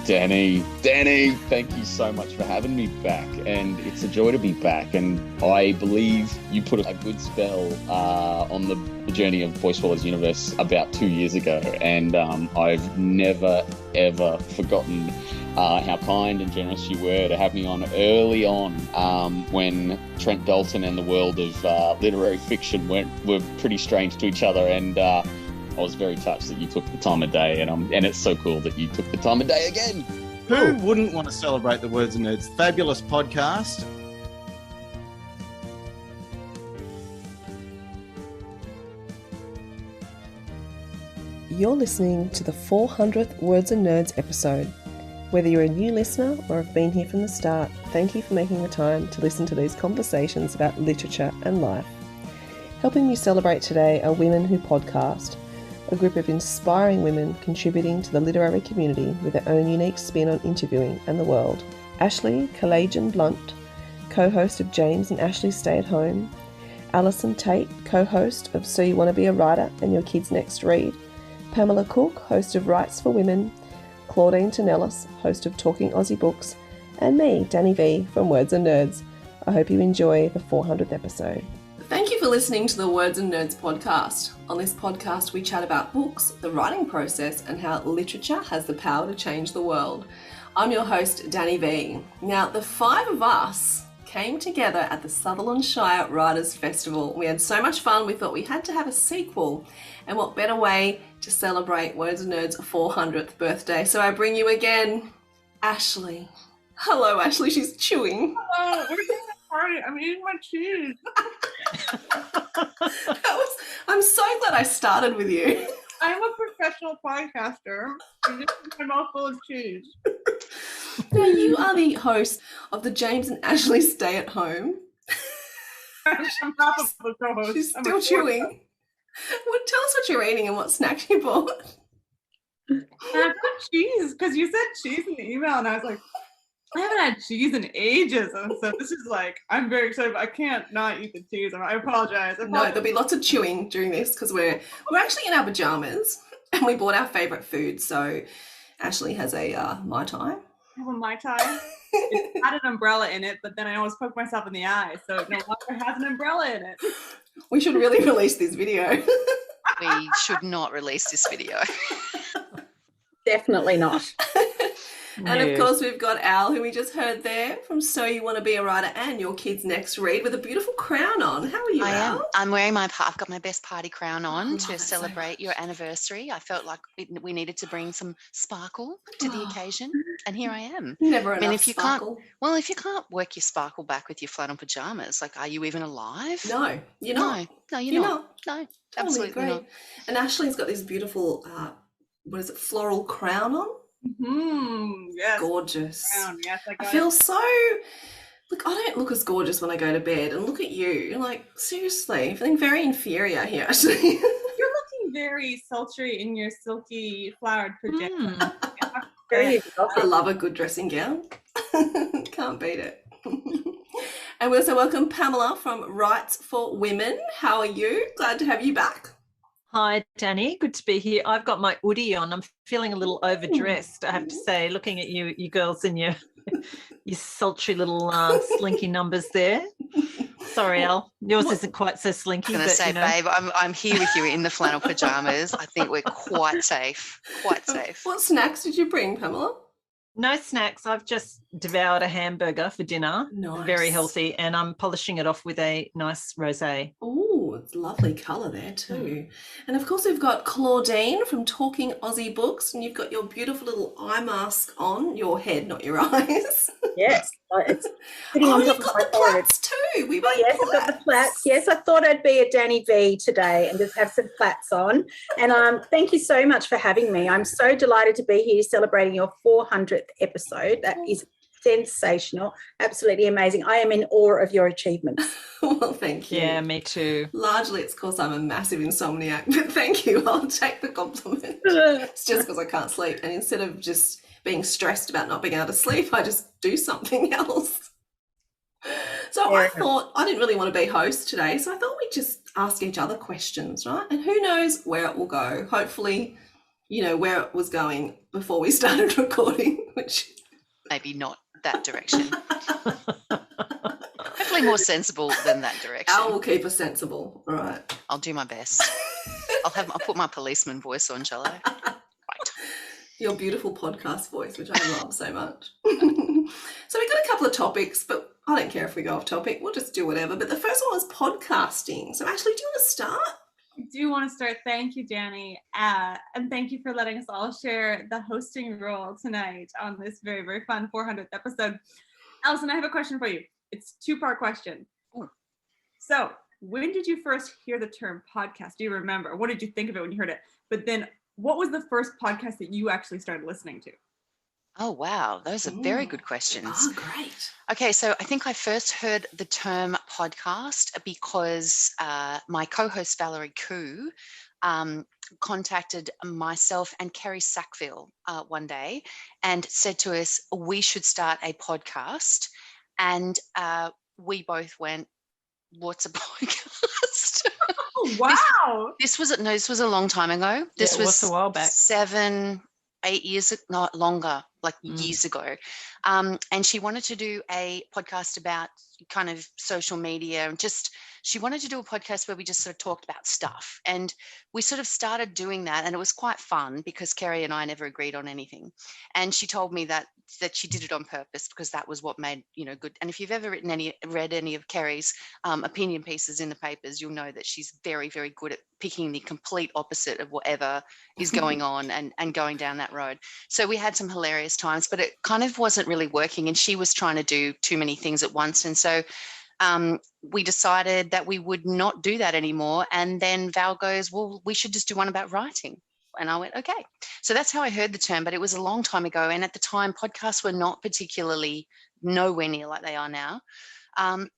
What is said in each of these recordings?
Dani, thank you so much for having me back, and it's a joy to be back. And I believe you put a good spell on the journey of Boy Swallows Universe about 2 years ago, and I've never ever forgotten how kind and generous you were to have me on early on when Trent Dalton and the world of literary fiction were pretty strange to each other, and I was very touched that you took the time of day, and it's so cool that you took the time of day again. Who wouldn't want to celebrate the Words and Nerds? Fabulous podcast. You're listening to the 400th Words and Nerds episode. Whether you're a new listener or have been here from the start, thank you for making the time to listen to these conversations about literature and life. Helping me celebrate today are Women Who Podcast, a group of inspiring women contributing to the literary community with their own unique spin on interviewing and the world. Ashley Kalagian Blunt, co-host of James and Ashley Stay at Home. Alison Tait, co-host of So You Want to Be a Writer and Your Kids Next Read. Pamela Cook, host of Rights for Women. Claudine Tonellis, host of Talking Aussie Books. And me, Dani Vee from Words and Nerds. I hope you enjoy the 400th episode. Thank you for listening to the Words and Nerds podcast. On this podcast, we chat about books, the writing process, and how literature has the power to change the world. I'm your host, Dani Vee. Now, the five of us came together at the Sutherland Shire Writers' Festival. We had so much fun, we thought we had to have a sequel. And what better way to celebrate Words and Nerds' 400th birthday? So I bring you again, Ashley. Hello, Ashley. She's chewing. Hello, we're doing a party. I'm eating my cheese. I'm so glad I started with you. I'm a professional podcaster. I'm just my mouth full of cheese. Now, you are the host of the James and Ashley Stay at Home. I'm half of the co-host. She's still chewing. Well, tell us what you're eating and what snack you bought. I've got cheese, because you said cheese in the email, and I was like, I haven't had cheese in ages, and so this is like, I'm very excited, but I can't not eat the cheese. I apologize. No, there'll be lots of chewing during this because we're actually in our pajamas and we bought our favourite food. So Ashley has a Mai Tai. I have a Mai Tai. It had an umbrella in it, but then I almost poked myself in the eye, so it no longer has an umbrella in it. We should really release this video. We should not release this video. Definitely not. And of course, we've got Al, who we just heard there from So You Want to Be a Writer and Your Kids Next Read, with a beautiful crown on. How are you, Al? I'm wearing I've got my best party crown on to celebrate your anniversary. I felt like we needed to bring some sparkle to the occasion, and here I am. Never enough sparkle. If you can't work your sparkle back with your flannel pajamas, like, are you even alive? No, you're not. No, you're not. No, absolutely not. And Ashley's got this beautiful, floral crown on? Yes. Gorgeous. Yes, I feel so, look, I don't look as gorgeous when I go to bed, and look at you. You're like, seriously, feeling very inferior here, actually. You're looking very sultry in your silky flowered pajamas. I love a good dressing gown. Can't beat it. And we also welcome Pamela from Rights for Women. How are you? Glad to have you back. Hi, Dani. Good to be here. I've got my hoodie on. I'm feeling a little overdressed, I have to say, looking at you girls in your sultry little slinky numbers there. Sorry, Al. Yours isn't quite so slinky. I was going to say, babe, I'm here with you in the flannel pajamas. I think we're quite safe. Quite safe. What snacks did you bring, Pamela? No snacks. I've just devoured a hamburger for dinner. Nice. Very healthy, and I'm polishing it off with a nice rosé. Oh, it's a lovely colour there too. And of course, we've got Claudine from Talking Aussie Books, and you've got your beautiful little eye mask on your head, not your eyes. Yes, it's sitting on top you've of got my the forehead. plaits too. We Yes, I've got the plaits. Yes, I thought I'd be a Dani Vee today and just have some plaits on. And thank you so much for having me. I'm so delighted to be here celebrating your 400th episode. That is sensational, absolutely amazing. I am in awe of your achievements. Well, thank you. Yeah, me too. Largely, it's because I'm a massive insomniac, but thank you. I'll take the compliment. It's just because I can't sleep, and instead of just being stressed about not being able to sleep, I just do something else. So I thought, I didn't really want to be host today, so I thought we'd just ask each other questions, right? And who knows where it will go. Hopefully where it was going before we started recording, which maybe not that direction. Hopefully more sensible than that direction. Al will keep us sensible. All right. I'll do my best. I'll put my policeman voice on, shall I? Right. Your beautiful podcast voice, which I love so much. So we've got a couple of topics, but I don't care if we go off topic. We'll just do whatever. But the first one was podcasting. So Ashley, do you want to start? I do want to start. Thank you, Dani. And thank you for letting us all share the hosting role tonight on this very, very fun 400th episode. Alison, I have a question for you. It's a two-part question. Ooh. So when did you first hear the term podcast? Do you remember? What did you think of it when you heard it? But then what was the first podcast that you actually started listening to? Oh, wow. Those are very good questions. Oh, great. Okay, so I think I first heard the term podcast because my co-host Valerie Koo contacted myself and Kerry Sackville one day and said to us, we should start a podcast. And we both went, what's a podcast? Oh, wow. This was a long time ago. This was a while back. 7-8 years, not longer, like years ago. And she wanted to do a podcast about kind of social media and just, she wanted to do a podcast where we just sort of talked about stuff. And we sort of started doing that. And it was quite fun because Kerry and I never agreed on anything. And she told me that she did it on purpose because that was what made, good. And if you've ever read any of Kerry's opinion pieces in the papers, you'll know that she's very, very good at picking the complete opposite of whatever is going on and going down that road. So we had some hilarious times, but it kind of wasn't really working. And she was trying to do too many things at once. And so we decided that we would not do that anymore. And then Val goes, well, we should just do one about writing. And I went, okay. So that's how I heard the term, but it was a long time ago. And at the time, podcasts were not particularly nowhere near like they are now. And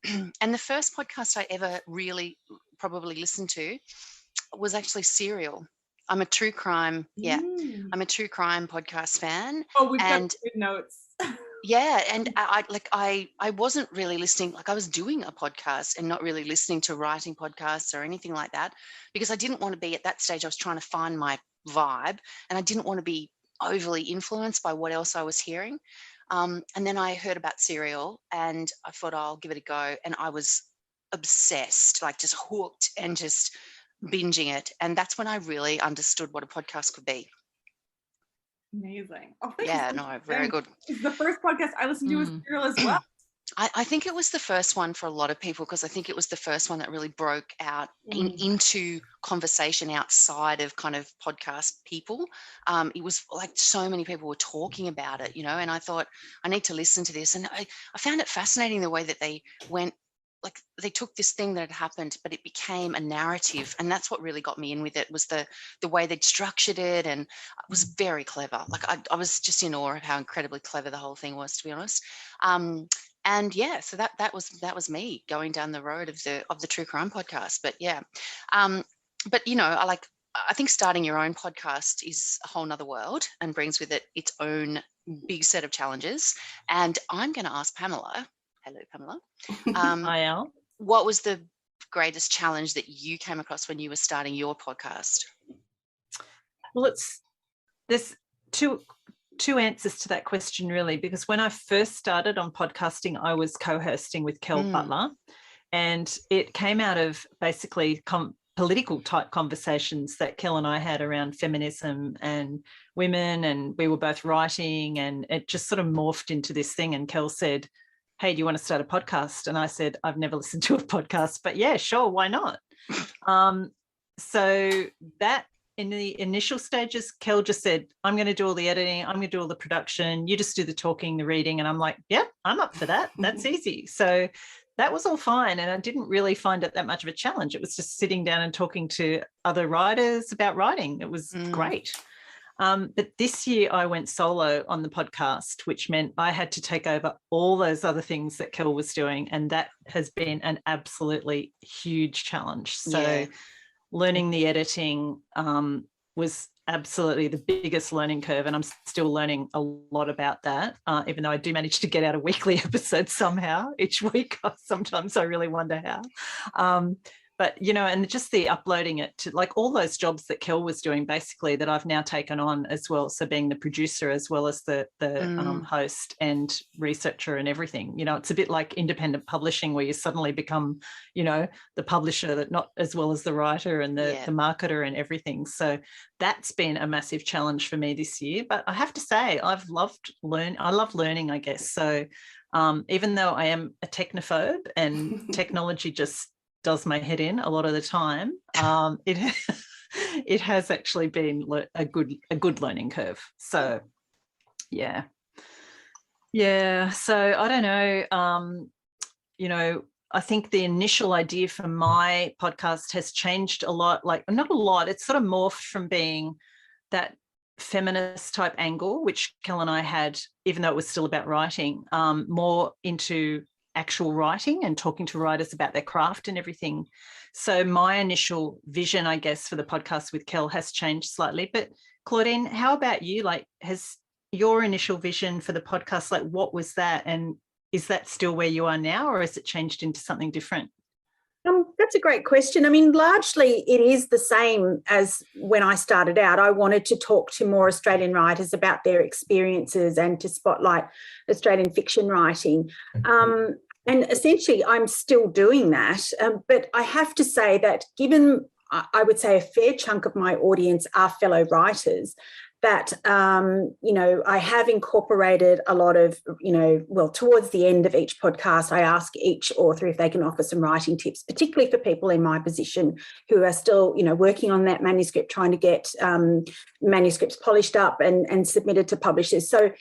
the first podcast I ever really probably listened to was actually Serial. I'm a true crime. Yeah. I'm a true crime podcast fan. Oh, we've got good notes. Yeah. And I wasn't really listening, like I was doing a podcast and not really listening to writing podcasts or anything like that, because I didn't want to be at that stage. I was trying to find my vibe and I didn't want to be overly influenced by what else I was hearing. And then I heard about Serial and I thought, I'll give it a go. And I was obsessed, like just hooked and just binging it. And that's when I really understood what a podcast could be. Amazing. Oh, Very good. The first podcast I listened to was Serial as well. I think it was the first one for a lot of people because I think it was the first one that really broke out into conversation outside of kind of podcast people. It was like so many people were talking about it, and I thought I need to listen to this. And I found it fascinating the way that they went, like they took this thing that had happened, but it became a narrative. And that's what really got me in with it was the way they'd structured it. And it was very clever. Like I was just in awe of how incredibly clever the whole thing was, to be honest. And yeah, so that was me going down the road of the true crime podcast. But yeah, but I think starting your own podcast is a whole nother world and brings with it its own big set of challenges. And I'm going to ask Pamela. Hello, Pamela. Hi, Al. What was the greatest challenge that you came across when you were starting your podcast? Well, there's two answers to that question, really, because when I first started on podcasting, I was co-hosting with Kel Butler, and it came out of basically political type conversations that Kel and I had around feminism and women, and we were both writing, and it just sort of morphed into this thing. And Kel said, hey, do you want to start a podcast? And I said, I've never listened to a podcast, but yeah, sure, why not? So that in the initial stages, Kel just said, I'm going to do all the editing, I'm going to do all the production, you just do the talking, the reading. And I'm like, yep, I'm up for that. That's easy. So that was all fine. And I didn't really find it that much of a challenge. It was just sitting down and talking to other writers about writing. It was great. But this year I went solo on the podcast, which meant I had to take over all those other things that Kel was doing. And that has been an absolutely huge challenge. So learning the editing was absolutely the biggest learning curve. And I'm still learning a lot about that, even though I do manage to get out a weekly episode somehow each week. Sometimes I really wonder how. But, and just the uploading it to like all those jobs that Kel was doing basically that I've now taken on as well. So being the producer as well as the host and researcher and everything, it's a bit like independent publishing where you suddenly become, the publisher, that not as well as the writer and the marketer and everything. So that's been a massive challenge for me this year. But I have to say, I love learning, I guess. So even though I am a technophobe and technology just does my head in a lot of the time, it has actually been a good learning curve. So yeah. So I don't know. I think the initial idea for my podcast has changed a lot. Like not a lot. It's sort of morphed from being that feminist type angle, which Kel and I had, even though it was still about writing, more into actual writing and talking to writers about their craft and everything. So my initial vision, I guess, for the podcast with Kel has changed slightly. But Claudine, how about you? Like, has your initial vision for the podcast, like what was that? And is that still where you are now, or has it changed into something different? That's a great question. I mean, largely it is the same as when I started out. I wanted to talk to more Australian writers about their experiences and to spotlight Australian fiction writing. And essentially, I'm still doing that. But I have to say that given, I would say, a fair chunk of my audience are fellow writers, that, I have incorporated a lot of, towards the end of each podcast, I ask each author if they can offer some writing tips, particularly for people in my position who are still, working on that manuscript, trying to get manuscripts polished up and submitted to publishers. So,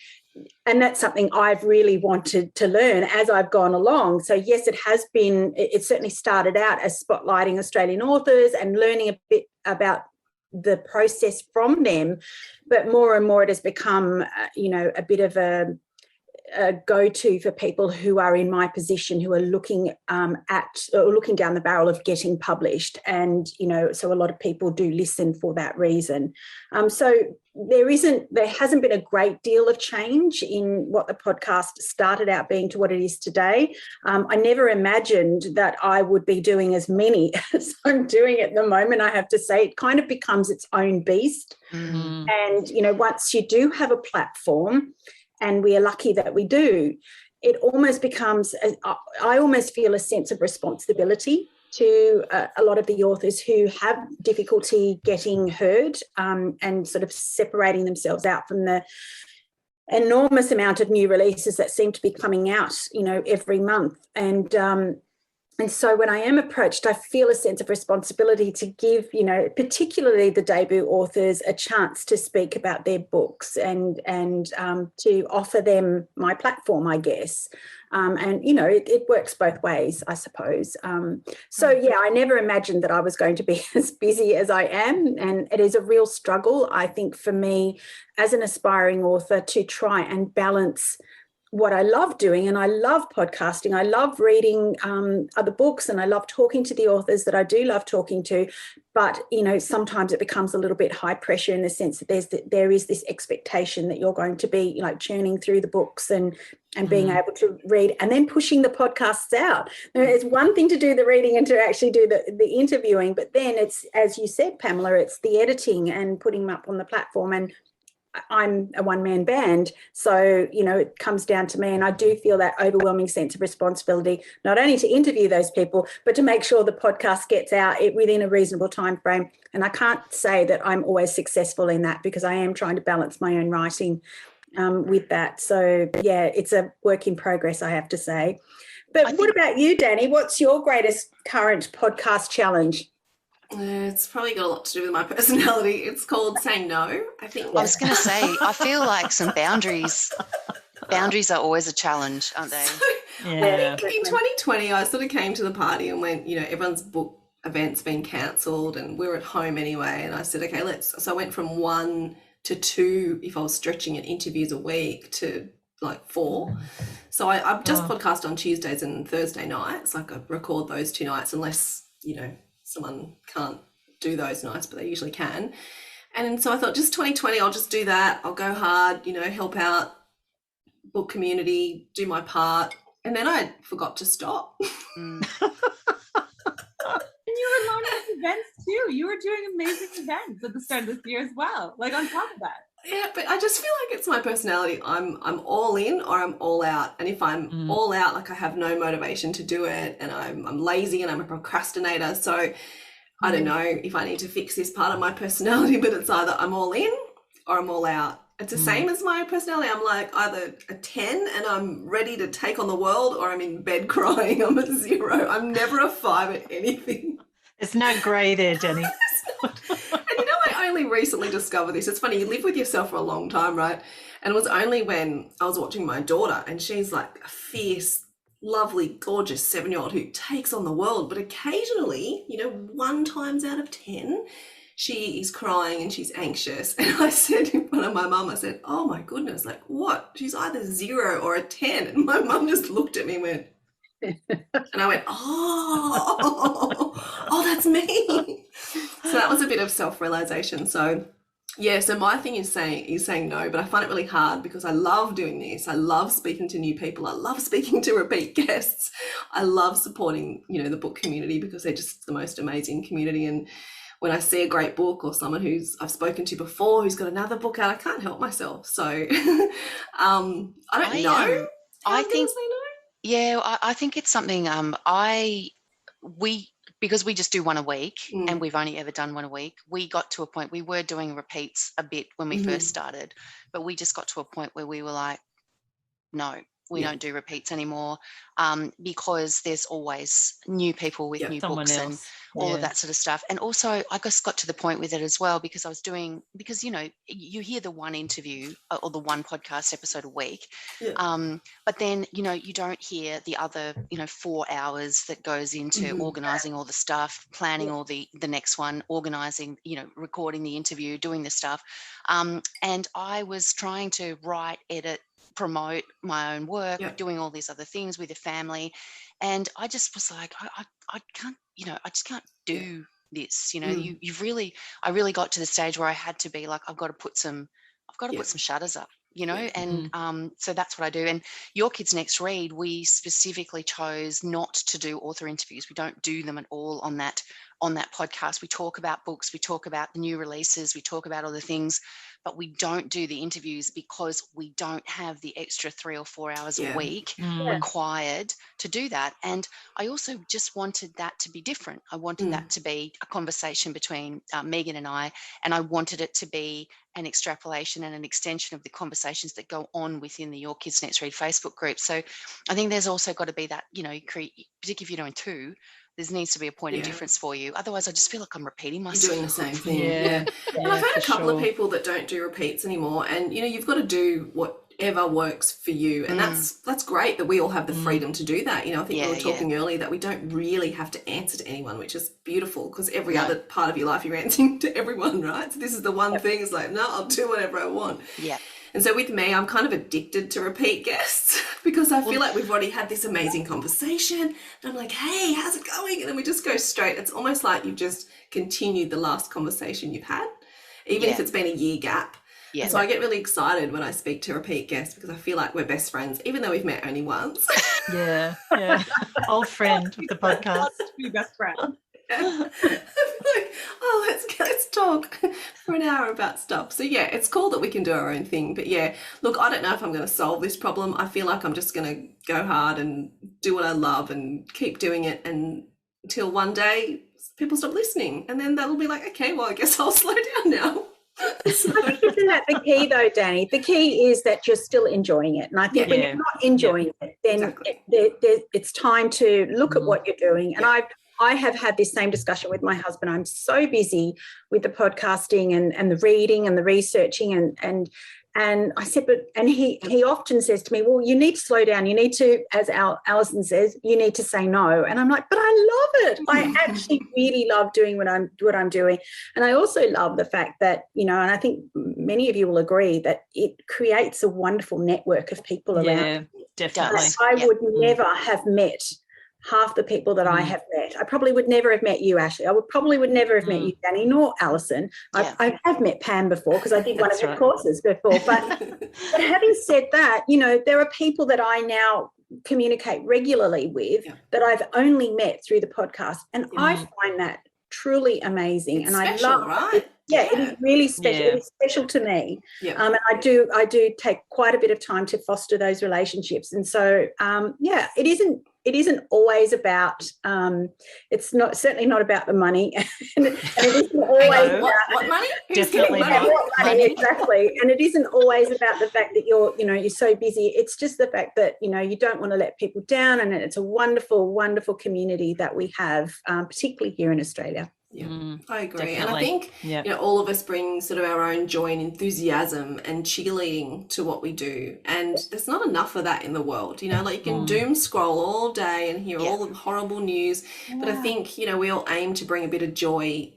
and that's something I've really wanted to learn as I've gone along. So, yes, it certainly started out as spotlighting Australian authors and learning a bit about the process from them, but more and more it has become, a bit of a go-to for people who are in my position, who are looking looking down the barrel of getting published. And, so a lot of people do listen for that reason. So there hasn't been a great deal of change in what the podcast started out being to what it is today. I never imagined that I would be doing as many as I'm doing at the moment. I have to say, it kind of becomes its own beast. Mm-hmm. And, once you do have a platform, and we are lucky that we do, it almost becomes, I almost feel a sense of responsibility to a lot of the authors who have difficulty getting heard and sort of separating themselves out from the enormous amount of new releases that seem to be coming out, every month. And so when I am approached, I feel a sense of responsibility to give, particularly the debut authors, a chance to speak about their books and to offer them my platform, I guess. It works both ways, I suppose. I never imagined that I was going to be as busy as I am. And it is a real struggle, I think, for me as an aspiring author to try and balance what I love doing. And I love podcasting. I love reading other books, and I love talking to the authors that I do love talking to. But, sometimes it becomes a little bit high pressure in the sense that there is this expectation that you're going to be like churning through the books and being able to read and then pushing the podcasts out. It's one thing to do the reading and to actually do the interviewing, but then it's, as you said, Pamela, it's the editing and putting them up on the platform. And I'm a one-man band, so it comes down to me, and I do feel that overwhelming sense of responsibility, not only to interview those people, but to make sure the podcast gets out within a reasonable time frame. And I can't say that I'm always successful in that, because I am trying to balance my own writing with that. So it's a work in progress, I have to say. But what about you, Dani? What's your greatest current podcast challenge? It's probably got a lot to do with my personality. It's called saying no, I think. I was going to say, I feel like some boundaries are always a challenge, aren't they? I think in 2020, I sort of came to the party and went, everyone's book event's been cancelled and we're at home anyway. And I said, okay, so I went from 1 to 2, if I was stretching it, interviews a week, to like 4. So I just podcast on Tuesdays and Thursday nights. Like I record those 2 nights unless, someone can't do those nights, but they usually can. And so I thought, just 2020, I'll just do that. I'll go hard, help out book community, do my part. And then I forgot to stop. you were launching events too. You were doing amazing events at the start of this year as well, like on top of that. Yeah, but I just feel like it's my personality. I'm all in or I'm all out. And if I'm all out, like I have no motivation to do it, and I'm lazy and I'm a procrastinator. So I don't know if I need to fix this part of my personality, but it's either I'm all in or I'm all out. It's the same as my personality. I'm like either a 10 and I'm ready to take on the world, or I'm in bed crying. I'm a 0. I'm never a 5 at anything. There's no grey there, Dani. And you know, I only recently discovered this. It's funny, you live with yourself for a long time, right? And it was only when I was watching my daughter, and she's like a fierce, lovely, gorgeous 7-year-old who takes on the world. But occasionally, you know, 1 times out of 10, she is crying and she's anxious. And I said in front of my mum, I said, oh my goodness, like what? She's either 0 or a 10. And my mum just looked at me and went, and I went, oh, that's me. So that was a bit of self-realization. So yeah, so my thing is saying no, but I find it really hard because I love doing this. I love speaking to new people. I love speaking to repeat guests. I love supporting, you know, the book community because they're just the most amazing community. And when I see a great book or someone who's I've spoken to before who's got another book out, I can't help myself. So I don't know. I think say no. Yeah, I think it's something because we just do one a week and we've only ever done one a week, we got to a point, we were doing repeats a bit when we first started, but we just got to a point where we were like, no, we don't do repeats anymore, because there's always new people with new books and all of that sort of stuff. And also I just got to the point with it as well because you know, you hear the one interview or the one podcast episode a week, but then, you know, you don't hear the other, you know, 4 hours that goes into organising all the stuff, planning all the next one, organising, you know, recording the interview, doing the stuff. And I was trying to write, edit, promote my own work, doing all these other things with the family, and I just was like, I can't, you know, I just can't do this, you know. I really got to the stage where I had to be like, I've got to put some shutters up, you know. And so that's what I do. And Your Kids Next Read, we specifically chose not to do author interviews. We don't do them at all on that podcast. We talk about books, we talk about the new releases, we talk about other things, but we don't do the interviews because we don't have the extra 3 or 4 hours a week required to do that. And I also just wanted that to be different. I wanted that to be a conversation between Megan and I wanted it to be an extrapolation and an extension of the conversations that go on within the Your Kids Next Read Facebook group. So I think there's also got to be that, you know, particularly if you're doing 2, there needs to be a point of difference for you. Otherwise, I just feel like I'm repeating myself. You're doing the same thing. And I've had a couple of people that don't do repeats anymore. And, you know, you've got to do whatever works for you. And that's great that we all have the freedom to do that. You know, I think we were talking earlier that we don't really have to answer to anyone, which is beautiful because every other part of your life you're answering to everyone, right? So this is the one thing. It's like, no, I'll do whatever I want. Yeah. And so with me, I'm kind of addicted to repeat guests because I feel like we've already had this amazing conversation. And I'm like, hey, how's it going? And then we just go straight. It's almost like you've just continued the last conversation you've had, even if it's been a year gap. Yeah. And so I get really excited when I speak to repeat guests because I feel like we're best friends, even though we've met only once. Yeah. Old friend with the podcast. Be best friend. Like, oh, let's talk for an hour about stuff. So yeah, it's cool that we can do our own thing. But yeah, look, I don't know if I'm going to solve this problem. I feel like I'm just going to go hard and do what I love and keep doing it until one day people stop listening, and then that'll be like, okay, well, I guess I'll slow down now. Isn't that the key though, Dani? The key is that you're still enjoying it. And I think when you're not enjoying it, then it's time to look at what you're doing. And I have had this same discussion with my husband. I'm so busy with the podcasting and the reading and the researching and I said, and he often says to me, well, you need to slow down. You need to, as Alison says, you need to say no. And I'm like, but I love it. I actually really love doing what I'm doing. And I also love the fact that, you know, and I think many of you will agree that it creates a wonderful network of people around. Yeah, definitely. I would never have met half the people that I have met. I probably would never have met you, Ashley. I probably would never have met you, Dani, nor Alison. I have met Pam before because I did one of her courses before. But having said that, you know, there are people that I now communicate regularly with that I've only met through the podcast. And I find that truly amazing. It's and special, I love right? it is really special. Yeah. It is special to me. Yeah. And I do take quite a bit of time to foster those relationships. And so it isn't always about it's not certainly not about the money. and it isn't always about what money? Definitely not. what money, exactly. And it isn't always about the fact that you're so busy. It's just the fact that you don't want to let people down, and it's a wonderful, wonderful community that we have, particularly here in Australia. Yeah, I agree. Definitely. And I think all of us bring sort of our own joy and enthusiasm and cheerleading to what we do. And there's not enough of that in the world. Like you can doom scroll all day and hear all the horrible news. But I think, we all aim to bring a bit of joy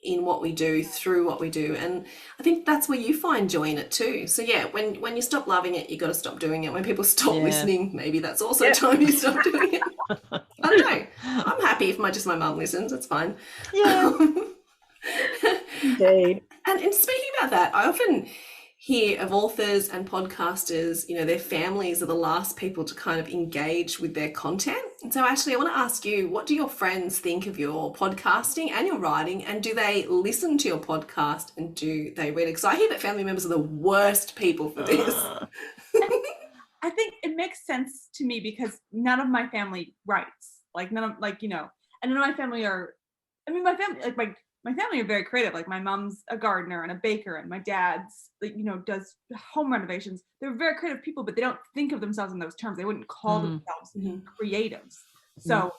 in what we do, through what we do. And I think that's where you find joy in it too. So when you stop loving it, you got to stop doing it. When people stop listening, maybe that's also time you stop doing it. I don't know. I'm happy if just my mum listens. It's fine. Yeah. Indeed. And speaking about that, I often hear of authors and podcasters, their families are the last people to kind of engage with their content. And so Ashley, I want to ask you, what do your friends think of your podcasting and your writing? And do they listen to your podcast and do they read it? Because I hear that family members are the worst people for this. I think it makes sense to me because none of my family writes. And none of my family are, my family are very creative. Like my mom's a gardener and a baker, and my dad's does home renovations. They're very creative people, but they don't think of themselves in those terms. They wouldn't call themselves creatives. So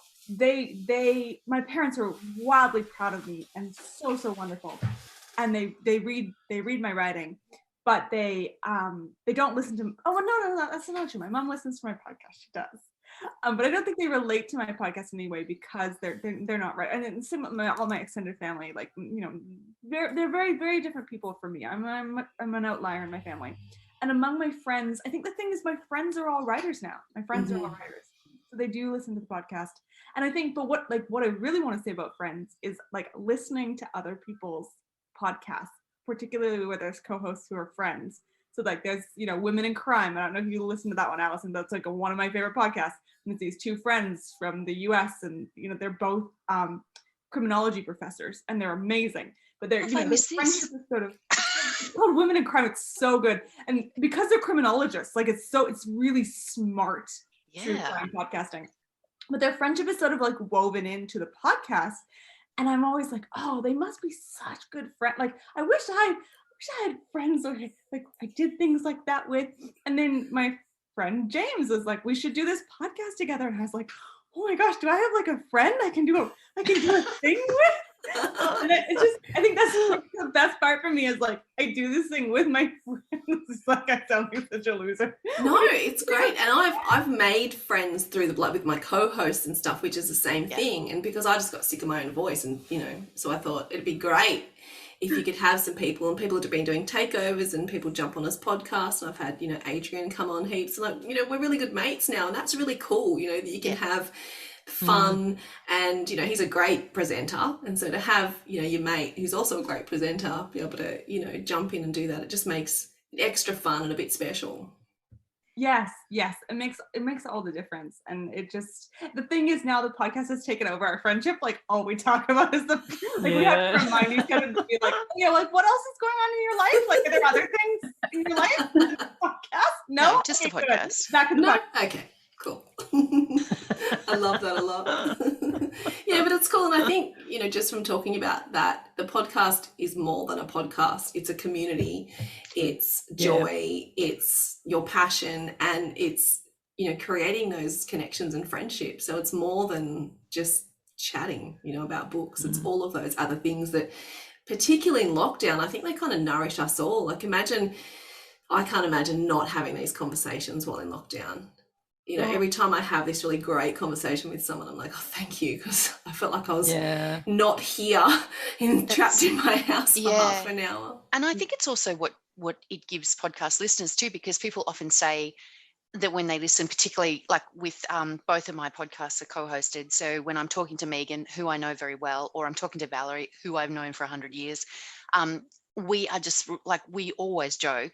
my parents are wildly proud of me and so wonderful. And they read my writing, but they don't listen to. Oh no, that's not true. My mom listens to my podcast. She does. But I don't think they relate to my podcast anyway because they're not right. And all my extended family, they're very, very different people from me. I'm an outlier in my family. And among my friends, I think the thing is my friends are all writers now. My friends are all writers, so they do listen to the podcast. And I think, but what I really want to say about friends is listening to other people's podcasts, particularly where there's co-hosts who are friends. So there's, Women in Crime. I don't know if you listen to that one, Alison. That's one of my favorite podcasts. And it's these two friends from the US and, they're both criminology professors and they're amazing. But their friendship is sort of, it's called Women in Crime. It's so good. And because they're criminologists, it's really smart true crime podcasting. But their friendship is sort of woven into the podcast. And I'm always oh, they must be such good friends. I wish I had friends I did things like that with. And then my friend James was we should do this podcast together. And I was oh my gosh, do I have a friend I can do a thing with? And I think that's the best part for me is I do this thing with my friends. It's I sound like such a loser. No, it's great. And I've made friends through the blood with my co-hosts and stuff, which is the same thing. And because I just got sick of my own voice and, so I thought it'd be great if you could have some people, and people have been doing takeovers and people jump on this podcast. And I've had, Adrian come on heaps. And we're really good mates now. And that's really cool, that you can have fun and, he's a great presenter. And so to have, your mate who's also a great presenter, be able to, jump in and do that, it just makes it extra fun and a bit special. Yes. It makes all the difference. And the thing is now the podcast has taken over our friendship. All we talk about is we have to remind each other to be what else is going on in your life? Are there other things in your life? Podcast? No, just the podcast. Back in the podcast. Okay, cool. I love that a lot. Yeah, but it's cool. And I think, just from talking about that, the podcast is more than a podcast. It's a community. It's joy. It's your passion. And it's, creating those connections and friendships. So it's more than just chatting, about books. It's all of those other things that, particularly in lockdown, I think they kind of nourish us all. I can't imagine not having these conversations while in lockdown. Every time I have this really great conversation with someone, I'm oh, thank you, because I felt like I was not here trapped in my house for half an hour. And I think it's also what it gives podcast listeners too, because people often say that when they listen, particularly with both of my podcasts are co-hosted. So when I'm talking to Megan, who I know very well, or I'm talking to Valerie, who I've known for 100 years, we are just we always joke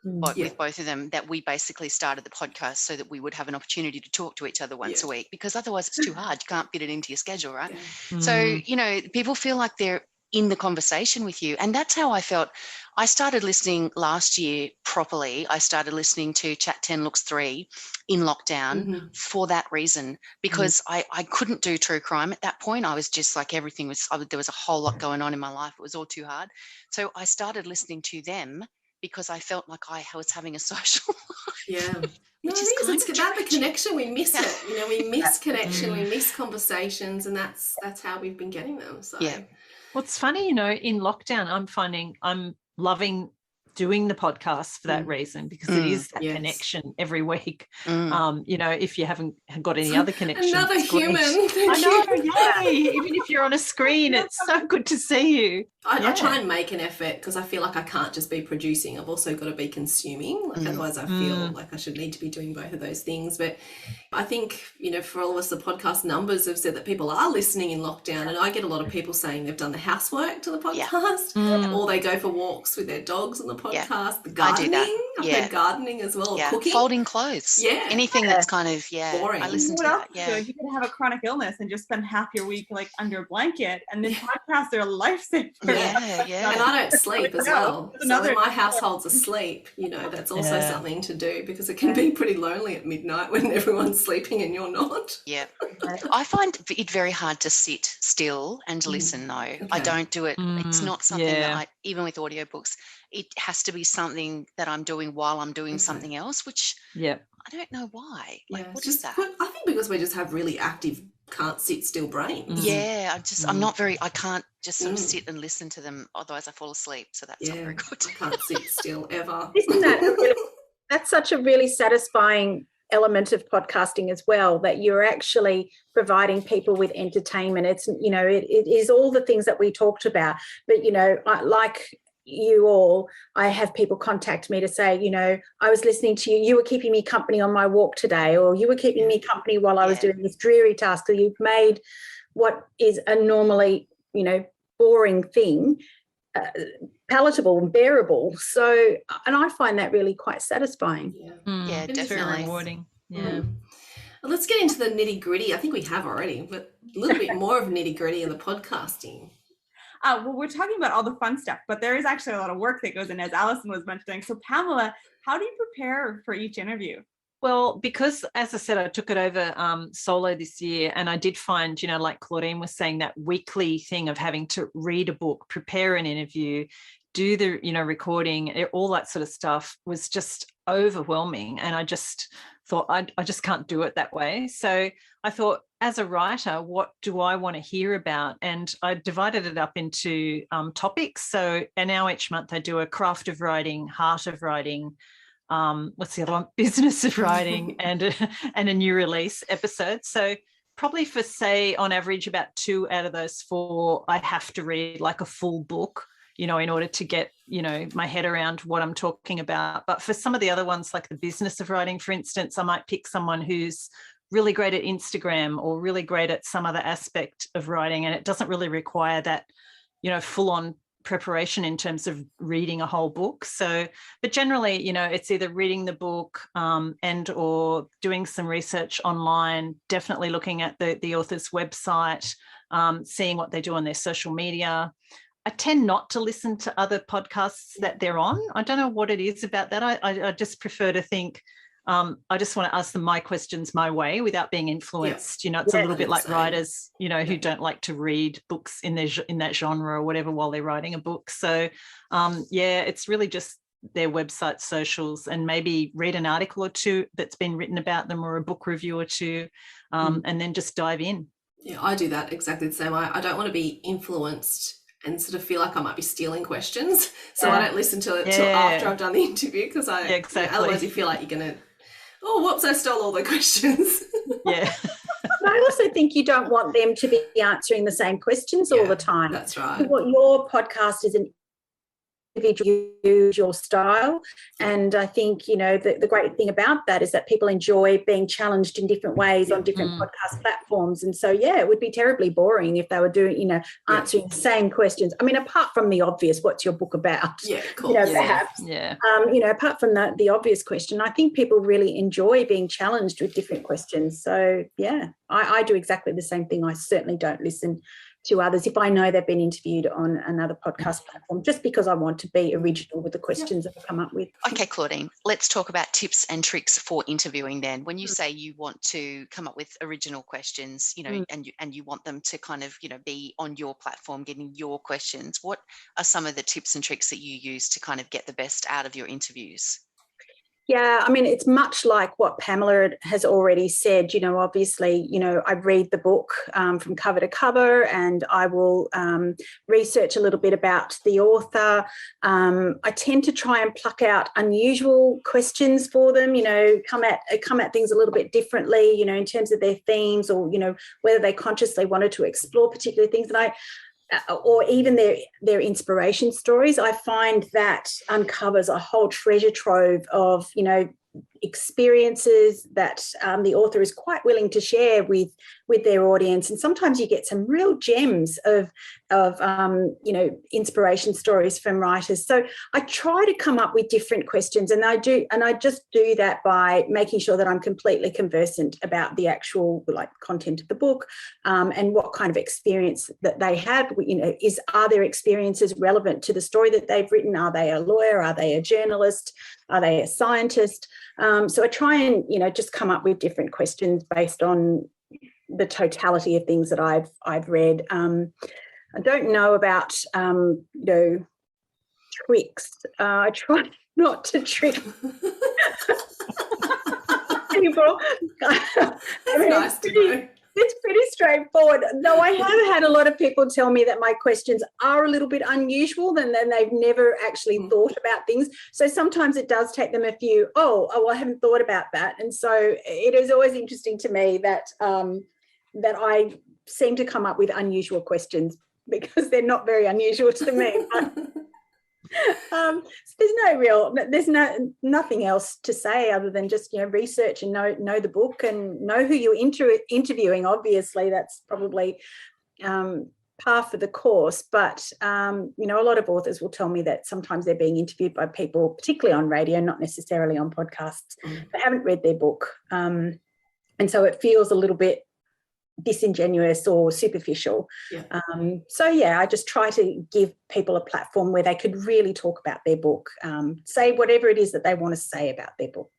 with both of them, that we basically started the podcast so that we would have an opportunity to talk to each other once a week, because otherwise it's too hard. You can't fit it into your schedule, right? So, you know, people feel like they're in the conversation with you. And that's how I felt. I started listening last year properly. I started listening to Chat 10 Looks 3 in lockdown for that reason, because I couldn't do true crime at that point. I was just like, there was a whole lot going on in my life. It was all too hard. So I started listening to them because I felt like I was having a social life. Yeah. No, it's about the connection. We miss it. You know, we miss connection, we miss conversations, and that's how we've been getting them. So Well, it's funny, you know, in lockdown, I'm finding I'm loving doing the podcast for that reason, because it is that connection every week. You know, if you haven't got any other connections. Another human. I know, yay. Even if you're on a screen, it's so good to see you. I try and make an effort, because I feel like I can't just be producing. I've also got to be consuming. Like otherwise I feel like I should need to be doing both of those things. But I think, you know, for all of us, the podcast numbers have said that people are listening in lockdown. And I get a lot of people saying they've done the housework to the podcast, or they go for walks with their dogs on the podcast, the gardening. I've heard gardening as well, cooking. Folding clothes. Anything that's kind of, boring. I listen to that. You could have a chronic illness and just spend half your week like under a blanket, and then podcasts are a lifesaver. And I don't sleep as well. So when my household's asleep, you know, that's also something to do, because it can be pretty lonely at midnight when everyone's sleeping and you're not. I find it very hard to sit still and listen, though. I don't do it. It's not something that even with audiobooks, it has to be something that I'm doing while I'm doing something else, which I don't know why. Like, what is that? I think because we just have really active, can't sit still brains. I'm not very, I can't just sort of sit and listen to them, otherwise I fall asleep. So that's not very good. I can't sit still ever. Isn't that that's such a really satisfying element of podcasting as well, that you're actually providing people with entertainment. It's, you know, it is all the things that we talked about. But, you know, like you all, I have people contact me to say, you know, I was listening to you, you were keeping me company on my walk today, or you were keeping me company while I was doing this dreary task, or you've made what is a normally, you know, boring thing palatable and bearable. So, and I find that really quite satisfying. Definitely very rewarding. Well, let's get into the nitty gritty. I think we have already, but a little bit more of nitty gritty in the podcasting. Well, we're talking about all the fun stuff, but there is actually a lot of work that goes in, as Alison was mentioning. So Pamela, how do you prepare for each interview? Well, because, as I said, I took it over solo this year, and I did find, you know, like Claudine was saying, that weekly thing of having to read a book, prepare an interview, do the, you know, recording, all that sort of stuff was just overwhelming. And I just thought, I just can't do it that way. So I thought, as a writer, what do I want to hear about? And I divided it up into topics. So, and now each month I do a craft of writing, heart of writing, what's the other one? Business of writing, and a new release episode. So probably for, say, on average, about 2 out of those 4, I have to read like a full book, you know, in order to get, you know, my head around what I'm talking about. But for some of the other ones, like the business of writing, for instance, I might pick someone who's really great at Instagram or really great at some other aspect of writing, and it doesn't really require that, you know, full-on preparation in terms of reading a whole book. So, but generally, you know, it's either reading the book and or doing some research online, definitely looking at the author's website, seeing what they do on their social media. I tend not to listen to other podcasts that they're on. I don't know what it is about that. I just prefer to think, I just want to ask them my questions my way without being influenced. You know, it's a little bit like writers, you know, who don't like to read books in that genre or whatever while they're writing a book. So, it's really just their website, socials, and maybe read an article or two that's been written about them, or a book review or two, and then just dive in. Yeah, I do that exactly the same. I don't want to be influenced and sort of feel like I might be stealing questions. So I don't listen to it till after I've done the interview, because otherwise you feel like you're going to, oh, whoops, I stole all the questions. But I also think you don't want them to be answering the same questions all the time. That's right. What your podcast is individual style. And I think, you know, the great thing about that is that people enjoy being challenged in different ways on different podcast platforms. And so, yeah, it would be terribly boring if they were doing, you know, answering the same questions. I mean, apart from the obvious, what's your book about? Yeah, cool. You know, perhaps. Yeah. You know, apart from the obvious question, I think people really enjoy being challenged with different questions. So, yeah, I do exactly the same thing. I certainly don't listen to others if I know they've been interviewed on another podcast platform, just because I want to be original with the questions that I come up with. Okay, Claudine, let's talk about tips and tricks for interviewing then. When you say you want to come up with original questions, you know, and you want them to kind of, you know, be on your platform, getting your questions, what are some of the tips and tricks that you use to kind of get the best out of your interviews? Yeah, I mean, it's much like what Pamela has already said. You know, obviously, you know, I read the book from cover to cover, and I will research a little bit about the author. I tend to try and pluck out unusual questions for them, you know, come at things a little bit differently, you know, in terms of their themes, or, you know, whether they consciously wanted to explore particular things. And or even their inspiration stories, I find that uncovers a whole treasure trove of, you know, experiences that the author is quite willing to share with their audience. And sometimes you get some real gems of you know, inspiration stories from writers. So I try to come up with different questions, and I just do that by making sure that I'm completely conversant about the actual, like, content of the book, and what kind of experience that they have. You know, are their experiences relevant to the story that they've written? Are they a lawyer? Are they a journalist? Are they a scientist? So I try and, you know, just come up with different questions based on the totality of things that I've read. I don't know about, you know, tricks. I try not to trick people. That's nice to know. It's pretty straightforward. Though I have had a lot of people tell me that my questions are a little bit unusual, and then they've never actually thought about things. So sometimes it does take them a few, well, I haven't thought about that. And so it is always interesting to me that that I seem to come up with unusual questions, because they're not very unusual to me. But so there's nothing else to say other than just, you know, research and know the book and know who you're interviewing. Obviously, that's probably par for the course. But you know, a lot of authors will tell me that sometimes they're being interviewed by people, particularly on radio, not necessarily on podcasts, that haven't read their book, and so it feels a little bit disingenuous or superficial. So yeah, I just try to give people a platform where they could really talk about their book, say whatever it is that they want to say about their book.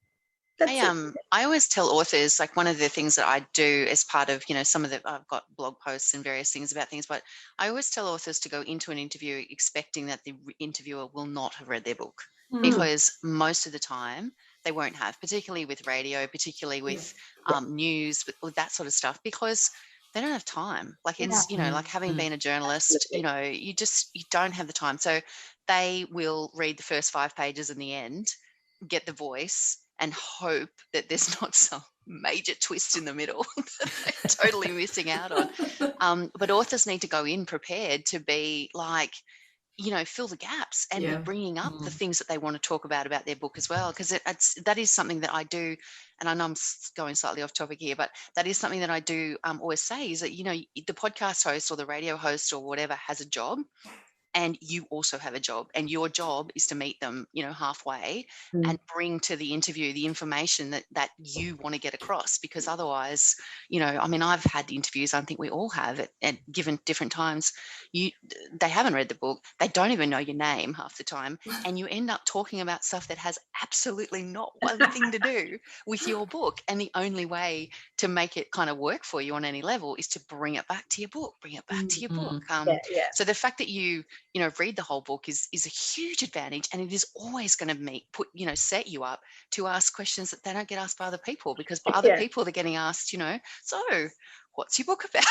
I always tell authors, like, one of the things that I do as part of, you know, some of the, I've got blog posts and various things about things, but I always tell authors to go into an interview expecting that the interviewer will not have read their book, because most of the time they won't have, particularly with radio, particularly with news, with that sort of stuff, because they don't have time. Like, it's, you know, like having been a journalist, you know, you don't have the time. So they will read the first 5 pages in the end, get the voice, and hope that there's not some major twist in the middle that they're totally missing out on. But authors need to go in prepared to be like, you know, fill the gaps and be bringing up the things that they want to talk about their book as well. Because that is something that I do, and I know I'm going slightly off topic here, but that is something that I do always say, is that, you know, the podcast host or the radio host or whatever has a job, and you also have a job, and your job is to meet them, you know, halfway and bring to the interview the information that you want to get across. Because otherwise, you know, I mean, I've had interviews, I think we all have at given different times. They haven't read the book, they don't even know your name half the time, and you end up talking about stuff that has absolutely not one thing to do with your book. And the only way to make it kind of work for you on any level is to bring it back to your book, So the fact that you know, read the whole book is a huge advantage, and it is always going to set you up to ask questions that they don't get asked by other people, because by other people they're getting asked, you know, so what's your book about?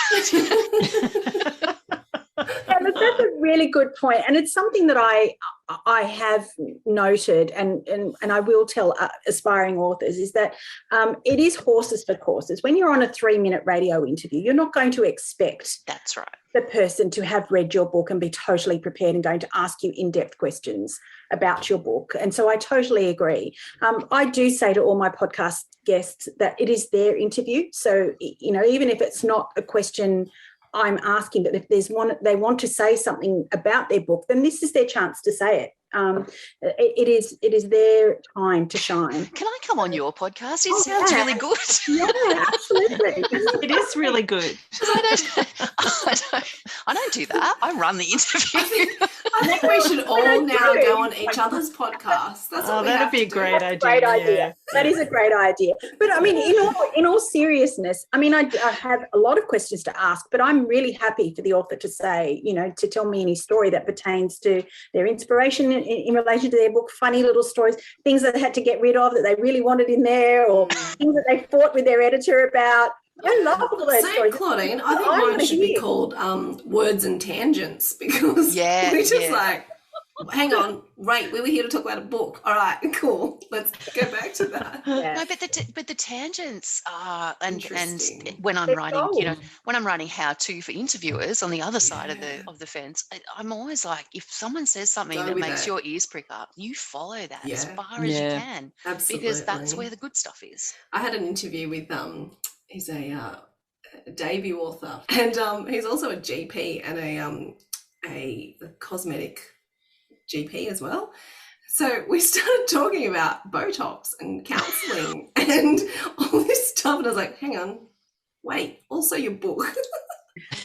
Yeah, look, that's a really good point, and it's something that I have noted, and I will tell aspiring authors, is that it is horses for courses. When you're on a 3-minute radio interview, you're not going to expect That's right. the person to have read your book and be totally prepared and going to ask you in-depth questions about your book. And so I totally agree. I do say to all my podcast guests that it is their interview. So, you know, even if it's not a question I'm asking, but if there's one, they want to say something about their book, then this is their chance to say it. It is their time to shine. Can I come on your podcast? It sounds really good. Yeah, absolutely. It is really good. I don't do that. I run the interview. I think we should all now go on each other's podcasts. That's what we that'd have be a to do. great idea. Great idea. Yeah. That is a great idea. But I mean, in all seriousness, I mean, I have a lot of questions to ask, but I'm really happy for the author to say, you know, to tell me any story that pertains to their inspiration in relation to their book, funny little stories, things that they had to get rid of that they really wanted in there, or things that they fought with their editor about. I love all those Same, stories. Claudine. I think mine should be called Words and Tangents, because we're just like, hang on, right, we were here to talk about a book. All right, cool. Let's go back to that. Yeah. No, but the tangents are, and Interesting. when I'm They're writing, gold. you know, when I'm writing how to for interviewers on the other side of the fence, I'm always like, if someone says something Go that with makes it. your ears prick up, you follow that as Yeah. far as you Yeah. can, Absolutely. because that's where the good stuff is. I had an interview with he's a debut author, and he's also a GP and a cosmetic GP as well. So we started talking about Botox and counselling and all this stuff, and I was like, hang on, wait, also your book.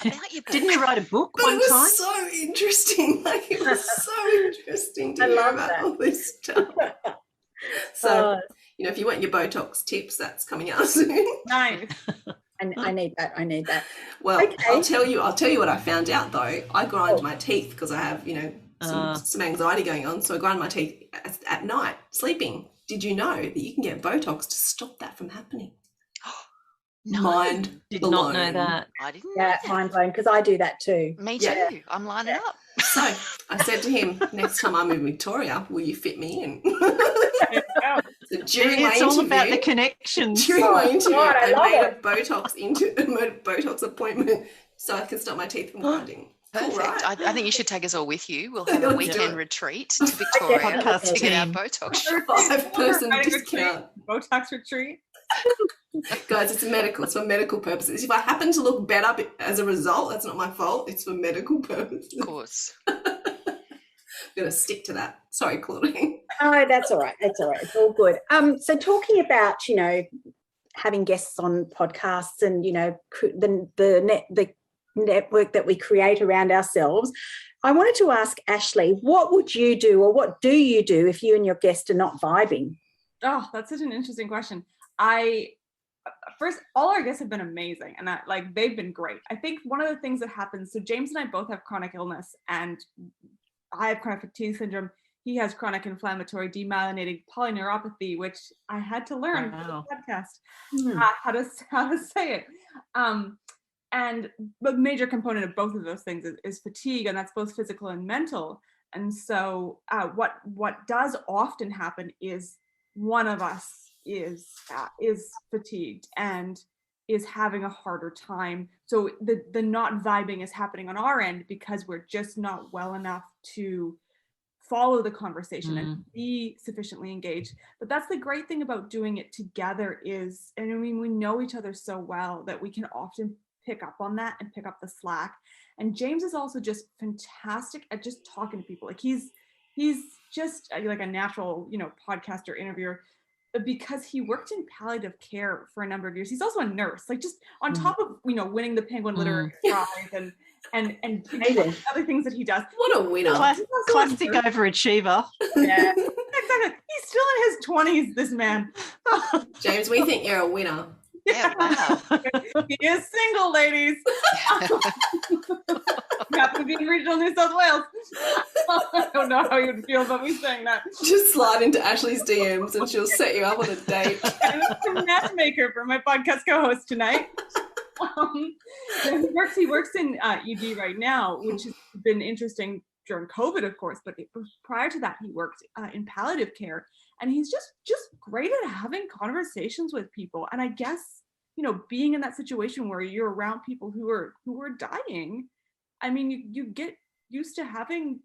About your Didn't you write a book But one it was time? so interesting. Like, it was so interesting to I hear love about that. all this stuff. So, you know, if you want your Botox tips, that's coming out soon. Nice. I need that. I need that. Well, Okay. I'll tell you what I found out though. I grind my teeth because I have, you know, some anxiety going on. So I grind my teeth at night, sleeping. Did you know that you can get Botox to stop that from happening? No, Mind Did blown. not know that. I didn't know Yeah, that. mind blown, because I do that too. Me too. Yeah. I'm lining up. So I said to him, next time I'm in Victoria, will you fit me in? So during my It's all about the interview, connections. during my interview, God, I I love made it. a Botox appointment so I could stop my teeth from grinding. Perfect. Cool, right? I think you should take us all with you. We'll have a Let's do weekend it. retreat to Victoria Podcast to get our team. Botox. 5-person Writing discount. retreat, Botox retreat. Guys, it's medical. It's for medical purposes. If I happen to look better as a result, that's not my fault. It's for medical purposes. Of course. I'm going to stick to that. Sorry, Claudine. Oh, that's all right. That's all right. It's all good. So talking about, you know, having guests on podcasts and, you know, the network that we create around ourselves, I wanted to ask Ashley, what would you do, or what do you do if you and your guest are not vibing? Oh, that's such an interesting question. First, all our guests have been amazing, and they've been great. I think one of the things that happens, so James and I both have chronic illness, and I have chronic fatigue syndrome. He has chronic inflammatory demyelinating polyneuropathy, which I had to learn for the podcast how to say it. And the major component of both of those things is fatigue, and that's both physical and mental. And so what does often happen is one of us is fatigued and is having a harder time. So the not vibing is happening on our end because we're just not well enough to follow the conversation and be sufficiently engaged. But that's the great thing about doing it together is, and I mean, we know each other so well that we can often pick up on that and pick up the slack. And James is also just fantastic at just talking to people. Like he's just like a natural, you know, podcaster, interviewer, because he worked in palliative care for a number of years. He's also a nurse, like just on top of, you know, winning the Penguin Literary Prize and other things that he does. What a winner. Classic overachiever. Yeah, exactly. He's still in his 20s, this man. James, we think you're a winner. Yeah, wow. He is single, ladies. Happen to be in regional New South Wales. I don't know how you'd feel about me saying that. Just slide into Ashley's DMs and she'll set you up on a date. I'm a matchmaker for my podcast co-host tonight. He works in ED right now, which has been interesting during COVID, of course, but prior to that, he worked in palliative care, and he's just great at having conversations with people. And I guess, you know, being in that situation where you're around people who are dying, I mean, you get used to having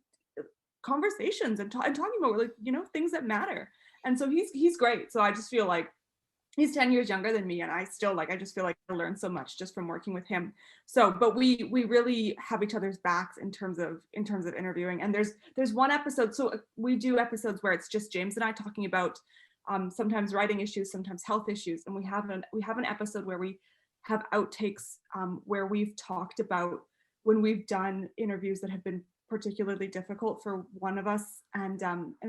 conversations and talking about, like, you know, things that matter. And so he's great. So I just feel like he's 10 years younger than me, and I just feel like I learned so much just from working with him. So, but we really have each other's backs in terms of interviewing. And there's one episode, so we do episodes where it's just James and I talking about sometimes writing issues, sometimes health issues, and we have an episode where we have outtakes where we've talked about when we've done interviews that have been particularly difficult for one of us, and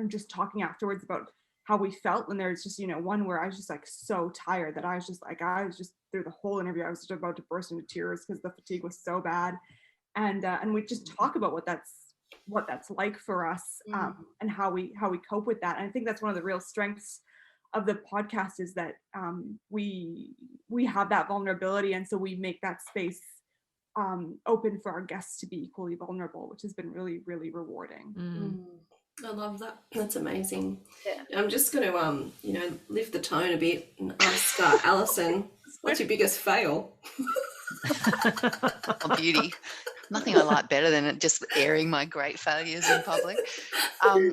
just talking afterwards about how we felt. And there's just, you know, one where I was just like so tired that I was just through the whole interview, I was just about to burst into tears because the fatigue was so bad. And we just talk about what that's like for us, and how we cope with that. And I think that's one of the real strengths of the podcast, is that we have that vulnerability, and so we make that space open for our guests to be equally vulnerable, which has been really, really rewarding. I love that. That's amazing. Yeah. I'm just going to, you know, lift the tone a bit and ask Alison, what's your biggest fail? Oh, beauty. Nothing I like better than just airing my great failures in public. I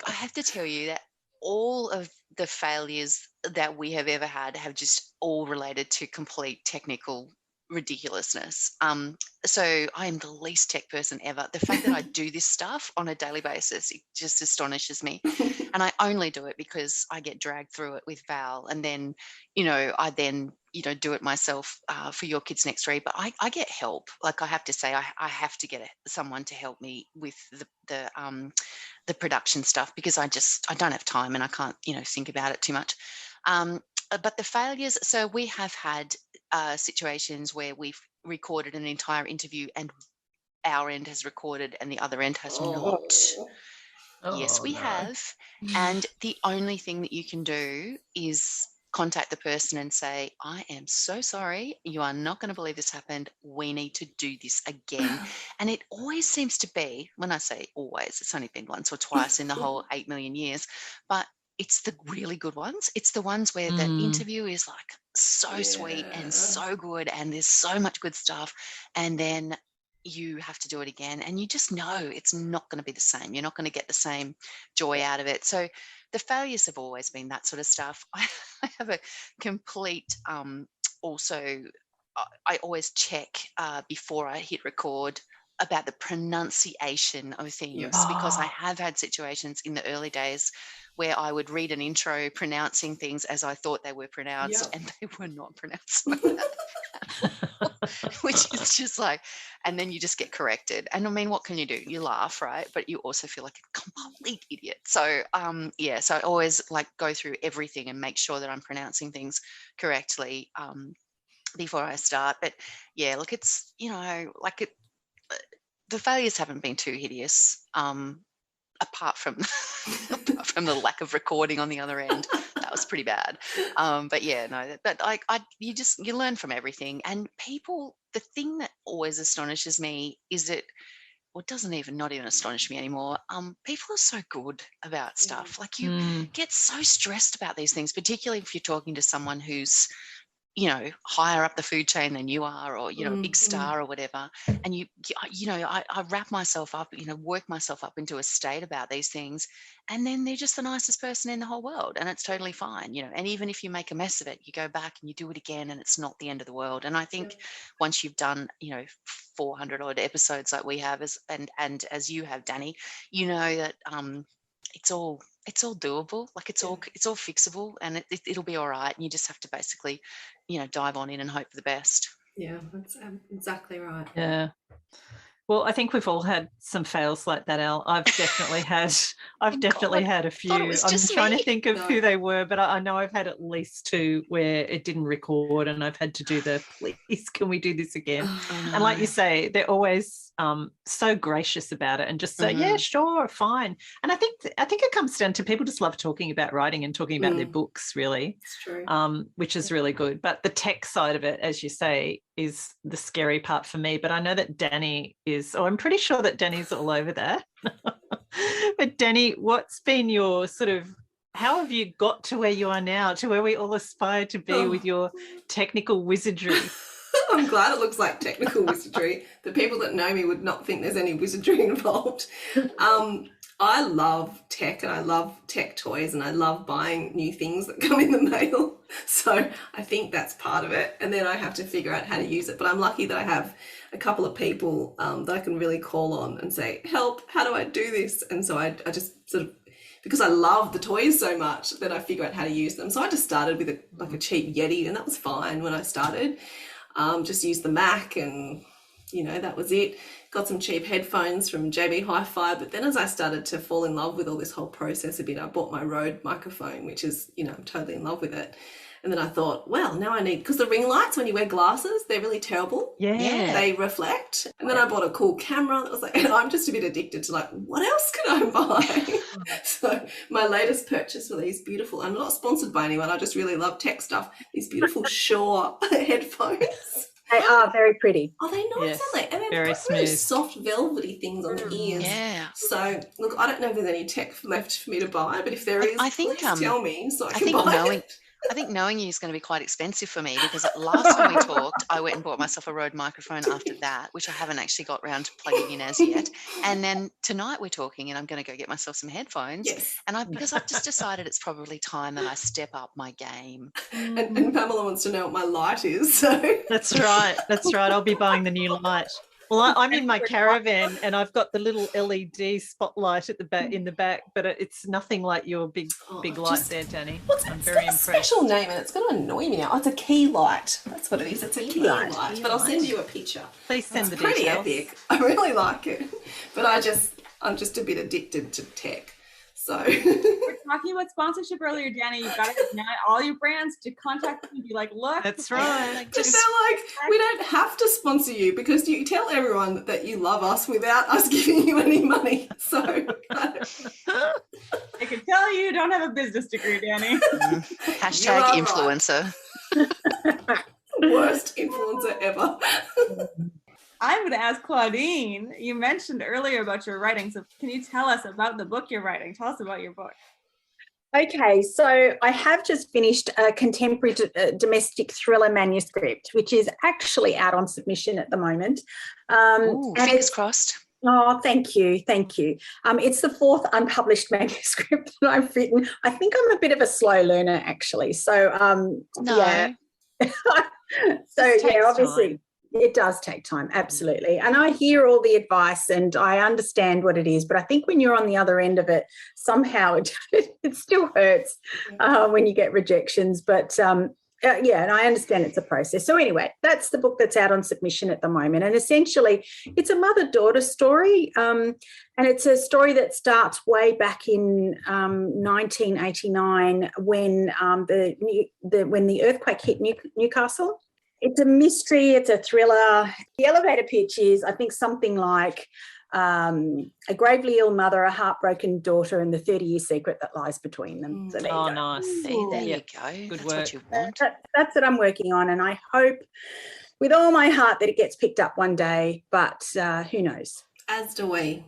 have to tell you that all of the failures that we have ever had have just all related to complete technical ridiculousness. So I am the least tech person ever. The fact that I do this stuff on a daily basis, it just astonishes me. And I only do it because I get dragged through it with Val, and then, you know, I do it myself for Your Kids Next 3. But I get help. Like, I have to say, I have to get someone to help me with the production stuff, because I don't have time, and I can't, you know, think about it too much. But the failures, so we have had situations where we've recorded an entire interview and our end has recorded and the other end has not. Yes, we have. And the only thing that you can do is contact the person and say, I am so sorry. You are not going to believe this happened. We need to do this again. And it always seems to be, when I say always, it's only been once or twice in the whole 8 million years, but it's the really good ones. It's the ones where the interview is like so sweet and so good, and there's so much good stuff. And then you have to do it again, and you just know it's not going to be the same. You're not going to get the same joy out of it. So the failures have always been that sort of stuff. I have a complete, also, I always check before I hit record about the pronunciation of things, because I have had situations in the early days where I would read an intro pronouncing things as I thought they were pronounced, and they were not pronounced like that. Which is just like, and then you just get corrected. And I mean, what can you do? You laugh, right? But you also feel like a complete idiot. So so I always like go through everything and make sure that I'm pronouncing things correctly before I start. But yeah, look, it's, you know, like it, the failures haven't been too hideous, apart from the lack of recording on the other end. That was pretty bad. But yeah, no, but you learn from everything. And people, the thing that always astonishes me is that, well, it doesn't even, not even astonish me anymore. People are so good about stuff. Like, you get so stressed about these things, particularly if you're talking to someone who's, you know, higher up the food chain than you are, or, you know, a big star or whatever. And I wrap myself up, you know, work myself up into a state about these things. And then they're just the nicest person in the whole world, and it's totally fine, you know. And even if you make a mess of it, you go back and you do it again, and it's not the end of the world. And I think once you've done, you know, 400 odd episodes like we have, and as you have, Dani, you know that it's all doable. Like, it's all fixable, and it'll be all right. And you just have to basically, you know, dive on in and hope for the best. Yeah, that's exactly right. Yeah. Well, I think we've all had some fails like that, Al. I've definitely had a few. I'm trying to think of who they were, but I know I've had at least 2 where it didn't record, and I've had to do the, please, can we do this again? And like you say, they're always so gracious about it and just say, yeah, sure, fine. And I think it comes down to people just love talking about writing and talking about their books, really. It's true. Which is really good. But the tech side of it, as you say, is the scary part for me. But I know that Dani is, I'm pretty sure that Dani's all over that. But Dani, what's been your sort of, how have you got to where you are now, to where we all aspire to be with your technical wizardry? I'm glad it looks like technical wizardry. The people that know me would not think there's any wizardry involved. I love tech and I love tech toys and I love buying new things that come in the mail. So I think that's part of it. And then I have to figure out how to use it. But I'm lucky that I have a couple of people that I can really call on and say, help, how do I do this? And so I just sort of, because I love the toys so much, that I figure out how to use them. So I just started with a cheap Yeti, and that was fine when I started. Just used the Mac and, that was it. Got some cheap headphones from JB Hi-Fi. But then as I started to fall in love with all this whole process a bit, I bought my Rode microphone, which is, I'm totally in love with it. And then I thought, well, now I need, because the ring lights, when you wear glasses, they're really terrible. Yeah. They reflect. And then I bought a cool camera. I was like, and I'm just a bit addicted to what else can I buy? So my latest purchase were these beautiful, I'm not sponsored by anyone, I just really love tech stuff, these beautiful Shure headphones. They are very pretty. Oh, they nice, Yes, aren't they? And they've very got really smooth. soft velvety things on the ears. Yeah. So, look, I don't know if there's any tech left for me to buy, but if there is, I think, please tell me so I can think buy it. I think knowing you is going to be quite expensive for me, because last time we talked, I went and bought myself a Rode microphone after that, which I haven't actually got around to plugging in as yet. And then tonight we're talking and I'm going to go get myself some headphones. Yes. And because I've just decided it's probably time that I step up my game. And Pamela wants to know what my light is. So That's right. I'll be buying the new light. Well, I'm in my caravan and I've got the little LED spotlight at the back, in the back, but it's nothing like your big light there, Dani. I'm very impressed. It's got a special name and it's going to annoy me now. Oh, it's a key light. That's what it is. It's a key light. But I'll send you a picture. Please send the pretty details. epic. I really like it. But I'm just a bit addicted to tech. So We're talking about sponsorship earlier, Dani. You've got to get all your brands to contact them and be like, look. That's right. But they're like, we don't have to sponsor you because you tell everyone that you love us without us giving you any money. So I can tell you don't have a business degree, Dani. Hashtag influencer. Worst influencer ever. I would ask Claudine, you mentioned earlier about your writing, so can you tell us about the book you're writing? Tell us about your book. Okay, so I have just finished a contemporary domestic thriller manuscript, which is actually out on submission at the moment. Fingers crossed. Oh, thank you. It's the fourth unpublished manuscript that I've written. I think I'm a bit of a slow learner, actually. So, yeah. So, yeah, obviously. Time. It does take time, absolutely. And I hear all the advice and I understand what it is, but I think when you're on the other end of it, somehow it still hurts when you get rejections. But yeah, and I understand it's a process. So anyway, that's the book that's out on submission at the moment. And essentially, it's a mother-daughter story. And it's a story that starts way back in 1989 when the earthquake hit Newcastle. It's a mystery, it's a thriller. The elevator pitch is, I think, something like a gravely ill mother, a heartbroken daughter, and the 30-year secret that lies between them. So there you go. Nice. See, there you go. Good That's work. what you want. That's what I'm working on, and I hope with all my heart that it gets picked up one day, but who knows? As do we.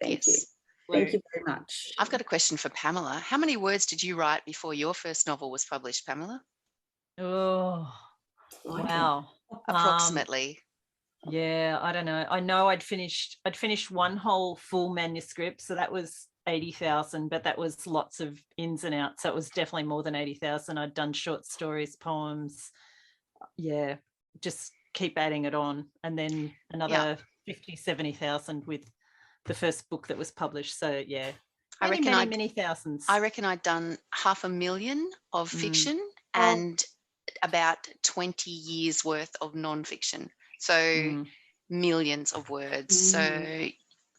Thank you. Yes. Thank you very much. I've got a question for Pamela. How many words did you write before your first novel was published, Pamela? Oh, wow. Approximately. Yeah, I don't know. I know I'd finished one whole full manuscript, so that was 80,000, but that was lots of ins and outs. So it was definitely more than 80,000. I'd done short stories, poems. Yeah, just keep adding it on. And then another 50, 70,000 with the first book that was published. So yeah, many thousands. I reckon I'd done 500,000 of fiction and about 20 years worth of non-fiction. So millions of words. So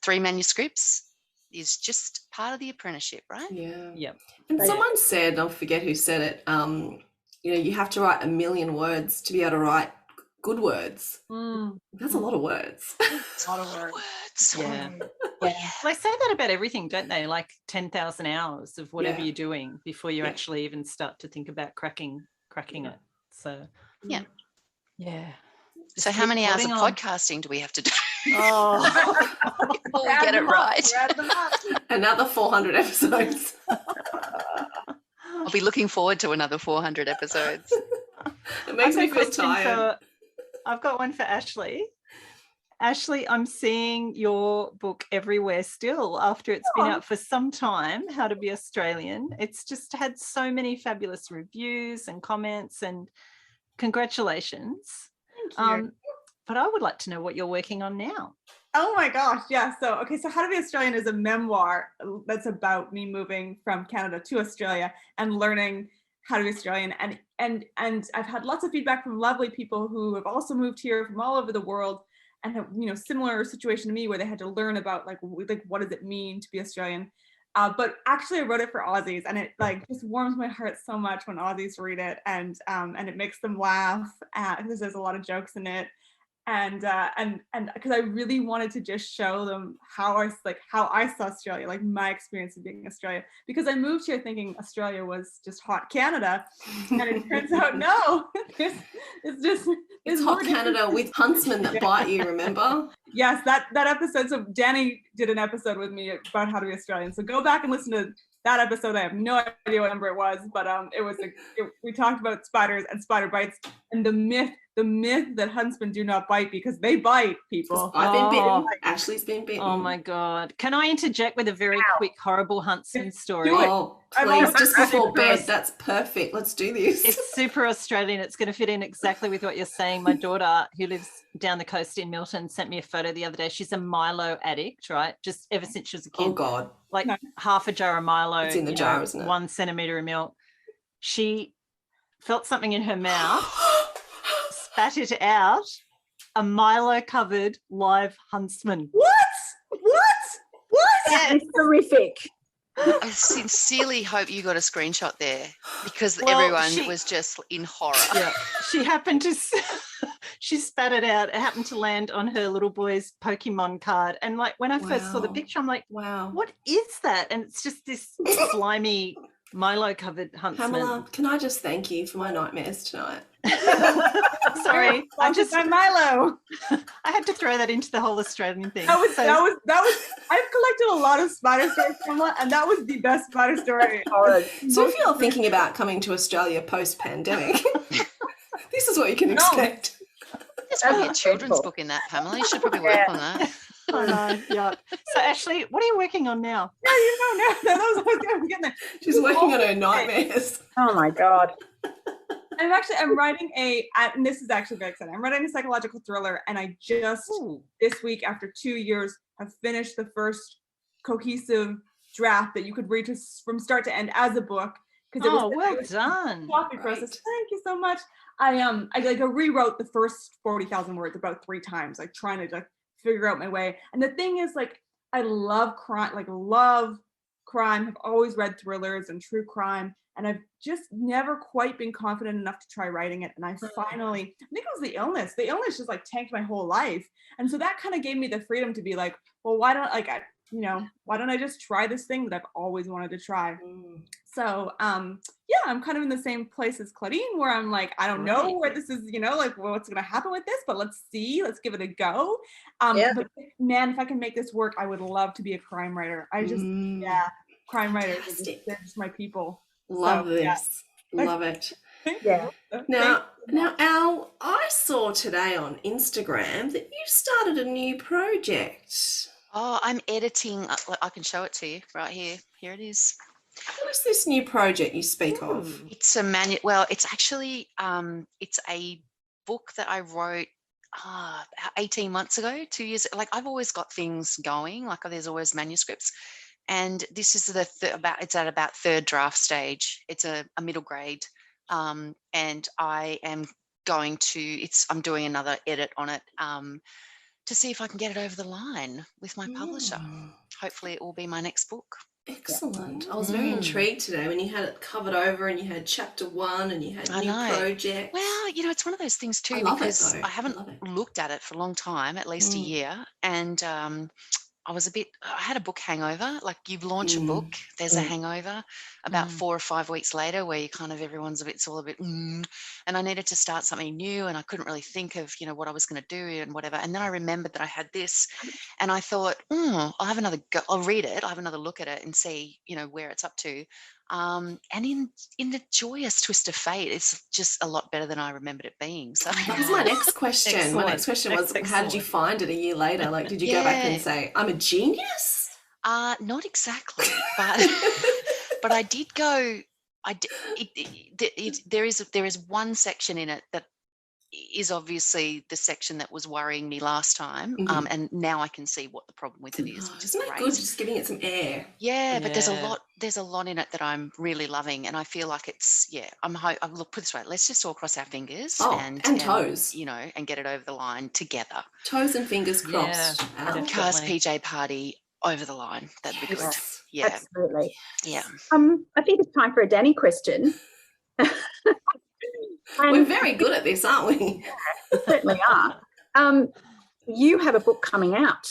3 manuscripts is just part of the apprenticeship, right? Yeah. Yep. And someone said, I forget who said it, you have to write 1 million words to be able to write good words. That's a lot of words. It's a lot of words. Yeah. Yeah. They say that about everything, don't they? Like 10,000 hours of whatever Yeah. you're doing before you Yeah. actually even start to think about cracking it. So Yeah. yeah. So Just how keep many hours of plodding on. podcasting do we have to do Oh, before we get it right? Another 400 episodes. I'll be looking forward to another 400 episodes. It makes me I've got a feel question tired. I've got one for Ashley. Ashley, I'm seeing your book everywhere still after it's been out for some time, How to Be Australian. It's just had so many fabulous reviews and comments, and congratulations. Thank you. But I would like to know what you're working on now. Oh my gosh, yeah. So How to Be Australian is a memoir that's about me moving from Canada to Australia and learning how to be Australian. And I've had lots of feedback from lovely people who have also moved here from all over the world and have, similar situation to me where they had to learn about like what does it mean to be Australian. But actually I wrote it for Aussies, and it like just warms my heart so much when Aussies read it, and it makes them laugh because there's a lot of jokes in it. And because I really wanted to just show them how I saw Australia, like my experience of being Australia, because I moved here thinking Australia was just hot Canada, and it turns out no, it's hot Canada with huntsmen that bite you, remember? Yes, that episode. So Dani did an episode with me about how to be Australian. So go back and listen to that episode. I have no idea what number it was, but we talked about spiders and spider bites, and the myth that huntsmen do not bite because they bite people. I've been bitten. Ashley's been bitten. Oh my God. Can I interject with a very quick, horrible huntsman story? Do it. Oh, please, just before bed. That's perfect. Let's do this. It's super Australian. It's going to fit in exactly with what you're saying. My daughter, who lives down the coast in Milton, sent me a photo the other day. She's a Milo addict, right? Just ever since she was a kid. Oh God. Like half a jar of Milo. It's in the jar, isn't it? 1 centimetre of milk. She felt something in her mouth, spat it out, a Milo-covered live huntsman. What? That is horrific. I sincerely hope you got a screenshot there, because Well, everyone was just in horror. Yeah, she happened to, she spat it out. It happened to land on her little boy's Pokemon card. And like when I first saw the Wow. picture, I'm like, Wow. what is that? And it's just this slimy Milo-covered huntsman. Pamela, can I just thank you for my nightmares tonight? Sorry, I just by Milo. I had to throw that into the whole Australian thing. That was. I've collected a lot of spider stories, Pamela, and that was the best spider story. So if you're thinking about coming to Australia post-pandemic, this is what you can expect. There's probably a children's book in that, Pamela. You should probably work on that. I know, yeah. So Ashley, what are you working on now? No, I'm getting there. She's working on her nightmares. Oh my God. I'm writing and this is actually very exciting. I'm writing a psychological thriller, and I just this week, after 2 years, have finished the first cohesive draft that you could read from start to end as a book. Well done. Copy process. Thank you so much. I rewrote the first 40,000 words about 3 times, like trying to figure out my way. And the thing is, like, I love crime, I've always read thrillers and true crime, and I've just never quite been confident enough to try writing it. And I finally, I think it was the illness just like tanked my whole life. And so that kind of gave me the freedom to be like, well, why don't I just try this thing that I've always wanted to try? So, I'm kind of in the same place as Claudine, where I'm like, I don't know where this is, like what's going to happen with this, but let's give it a go. But man, if I can make this work, I would love to be a crime writer. Crime writers, they're just my people. Love this. Love it. Yeah. Now, Al, I saw today on Instagram that you started a new project. Oh, I'm editing. I can show it to you right here. Here it is. What is this new project you speak of? It's a Well, it's actually it's a book that I wrote 18 months ago, 2 years. Like, I've always got things going. Like, there's always manuscripts, and this is it's at about third draft stage. It's a middle grade, and I am I'm doing another edit on it to see if I can get it over the line with my publisher. Hopefully, it will be my next book. Excellent. I was very intrigued today when you had it covered over and you had chapter 1 and you had new projects. Well, it's one of those things too, I love it, because though. I haven't looked at it for a long time, at least a year. And I had a book hangover. Like, you launch a book, there's a hangover about 4 or 5 weeks later where you kind of, it's all a bit, and I needed to start something new and I couldn't really think of, what I was going to do and whatever. And then I remembered that I had this and I thought, I'll have another go. I'll read it. I'll have another look at it and see, where it's up to. And in the joyous twist of fate, it's just a lot better than I remembered it being. So that was my next question. Excellent. My next question was, how did you find it a year later? Like, did you go back and say, I'm a genius? Not exactly, but I did go. There is one section in it that is obviously the section that was worrying me last time, and now I can see what the problem with it is, which is Isn't that great. good? Just giving it some air. Yeah, but there's a lot in it that I'm really loving, and I feel like it's look, put it this way, let's just all cross our fingers and toes, and get it over the line together. Toes and fingers crossed. Cast PJ party over the line. That'd be good. Yeah, absolutely. Yeah. I think it's time for a Dani question. We're very good at this, aren't we? Yeah, we certainly are. You have a book coming out.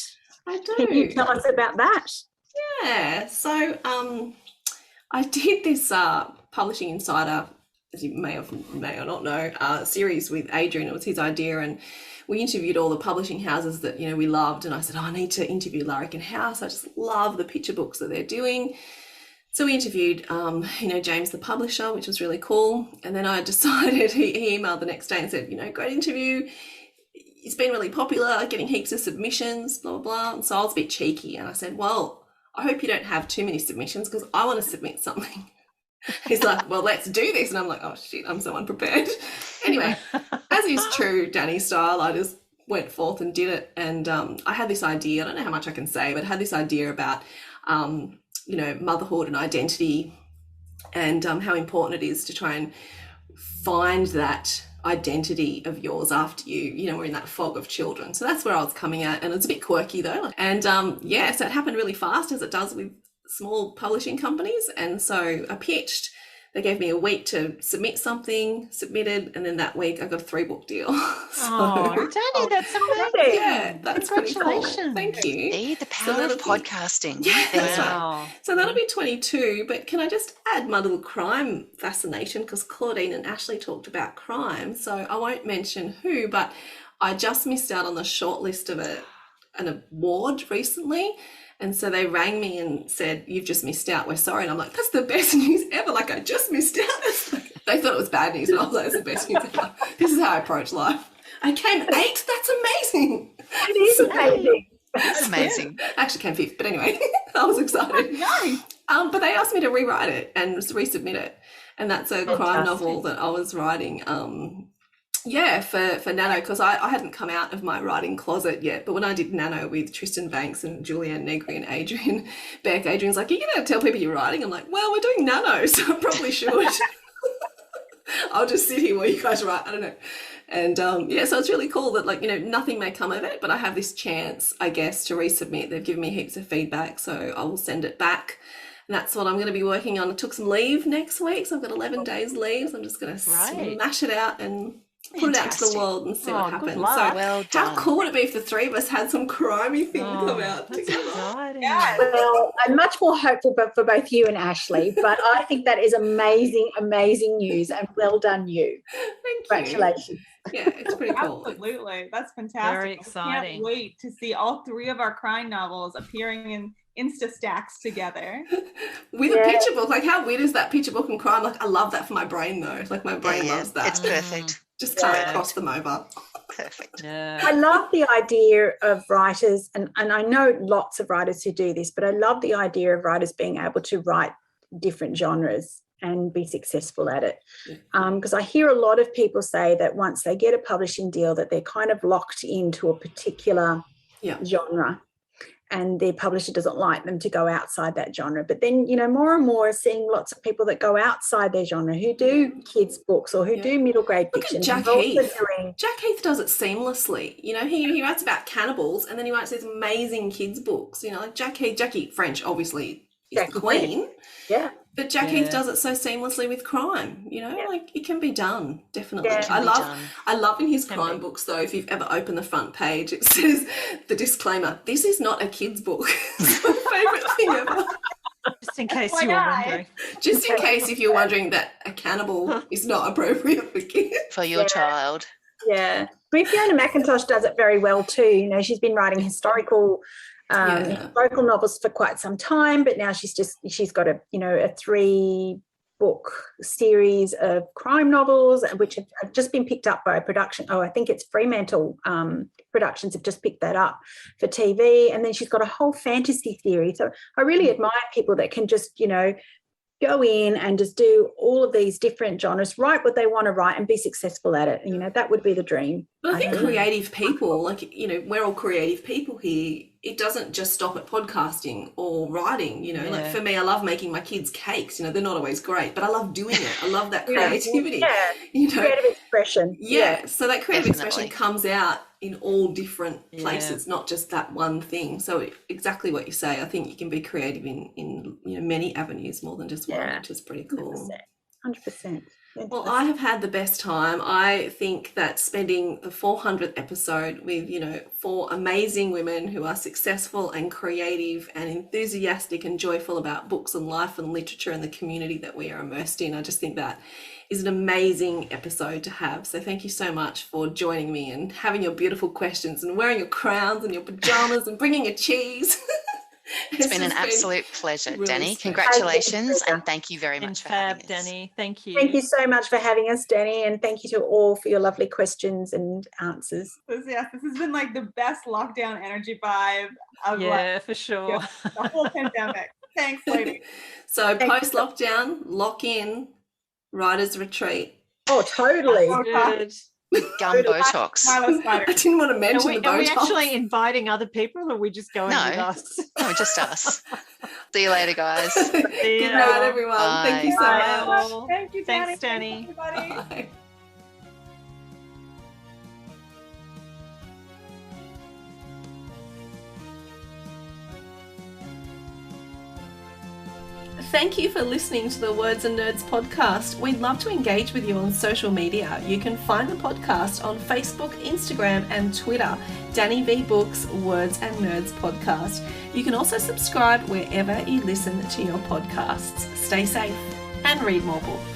I do. Can you tell us about that? Yeah. So I did this Publishing Insider, as you may or not know, series with Adrian. It was his idea, and we interviewed all the publishing houses that we loved. And I said, I need to interview Larrikin House. I just love the picture books that they're doing. So we interviewed, James the publisher, which was really cool. And then I decided, he emailed the next day and said, great interview. It's been really popular, getting heaps of submissions, blah, blah, blah. And so I was a bit cheeky. And I said, well, I hope you don't have too many submissions because I want to submit something. He's like, well, let's do this. And I'm like, oh, shit, I'm so unprepared. Anyway, as is true, Dani style, I just went forth and did it. And I had this idea, I don't know how much I can say, but I had this idea about, motherhood and identity and how important it is to try and find that identity of yours after we're in that fog of children. So that's where I was coming at, and it's a bit quirky though. And so it happened really fast, as it does with small publishing companies. And so I pitched. They gave me a week to submit something, submitted, and then that week I got a 3-book deal. Dani, that's amazing. Yeah, that's pretty cool. Thank you. See, the power of podcasting. Yeah, that's right. So that'll be 22, but can I just add my little crime fascination, because Claudine and Ashley talked about crime, so I won't mention who, but I just missed out on the shortlist of an award recently. And so they rang me and said, you've just missed out, we're sorry. And I'm like, that's the best news ever. Like, I just missed out. They thought it was bad news, but I was like, it's the best news ever. This is how I approach life. I came 8th. That's amazing. It is amazing. That's amazing. I actually came 5th, but anyway, I was excited. Nice. But they asked me to rewrite it and resubmit it. And that's a crime novel that I was writing for Nano, because I hadn't come out of my writing closet yet. But when I did Nano with Tristan Banks and Julianne Negri and Adrian Beck, Adrian's like, are you going to tell people you're writing? I'm like, well, we're doing Nano, so I probably should. I'll just sit here while you guys write. I don't know. And so it's really cool that nothing may come of it, but I have this chance, I guess, to resubmit. They've given me heaps of feedback, so I will send it back. And that's what I'm going to be working on. I took some leave next week, so I've got 11 days leave. So I'm just going to smash it out and put it out to the world and see what happens. So well done. How cool would it be if the 3 of us had some crimey thing come out together? Yeah. Well, I'm much more hopeful for both you and Ashley, but I think that is amazing, amazing news, and well done you. Thank Congratulations. you. Yeah, it's pretty cool. Absolutely. That's fantastic. Very exciting. I can't wait to see all 3 of our crime novels appearing in Insta stacks together. With a picture book. Like, how weird is that, picture book and crime? Like, I love that for my brain though. Like, my brain loves that. It's perfect. Just can't cross them over. Perfect. Yeah. I love the idea of writers, and I know lots of writers who do this, but I love the idea of writers being able to write different genres and be successful at it. Because I hear a lot of people say that once they get a publishing deal that they're kind of locked into a particular genre, and their publisher doesn't like them to go outside that genre. But then, more and more seeing lots of people that go outside their genre, who do kids' books or who do middle grade fiction. Jack Heath. Jack Heath does it seamlessly. He writes about cannibals, and then he writes these amazing kids' books. Like Jack Heath, Jackie French, obviously, the queen. Yeah. But Jack Heath does it so seamlessly with crime, you know, like it can be done, definitely. Yeah. I love in his crime books though, if you've ever opened the front page, it says the disclaimer, this is not a kid's book. It's my favourite thing ever. Just in case you were wondering. Just in case if you're wondering that a cannibal is not appropriate for kids. For your child. Yeah. Fiona McIntosh does it very well too. You know, she's been writing historical novels for quite some time, but now she's got a 3-book series of crime novels, which have just been picked up by a production. I think it's Fremantle Productions have just picked that up for TV. And then she's got a whole fantasy theory. So I really admire people that can just, go in and just do all of these different genres, write what they want to write and be successful at it. You know, that would be the dream. But I think creative people, we're all creative people here. It doesn't just stop at podcasting or writing, like for me, I love making my kids cakes, they're not always great, but I love doing it. I love that creativity. Creative expression. So that creative expression comes out in all different places, not just that one thing. So exactly what you say, I think you can be creative in many avenues more than just one, which is pretty cool. 100%. Well, I have had the best time. I think that spending the 400th episode with, 4 amazing women who are successful and creative and enthusiastic and joyful about books and life and literature and the community that we are immersed in, I just think that is an amazing episode to have. So thank you so much for joining me and having your beautiful questions and wearing your crowns and your pajamas and bringing a cheese. It's been an absolute pleasure, really, Dani. Congratulations and thank you very much for having us. Dani. Thank you. Thank you so much for having us, Dani, and thank you to all for your lovely questions and answers. This has been like the best lockdown energy vibe of for sure. The whole pandemic. Thanks, lady. So post-lockdown, lock in, writer's retreat. Oh, totally. Good. Gum Botox. I didn't want to mention the Botox. Are we actually inviting other people or are we just going with us? No, just us. See you later, guys. Good night, everyone. Bye. Thank you so much. Thank you, Dani. Thanks, Dani. Bye. Thank you for listening to the Words and Nerds podcast. We'd love to engage with you on social media. You can find the podcast on Facebook, Instagram and Twitter. Dani Vee Books, Words and Nerds podcast. You can also subscribe wherever you listen to your podcasts. Stay safe and read more books.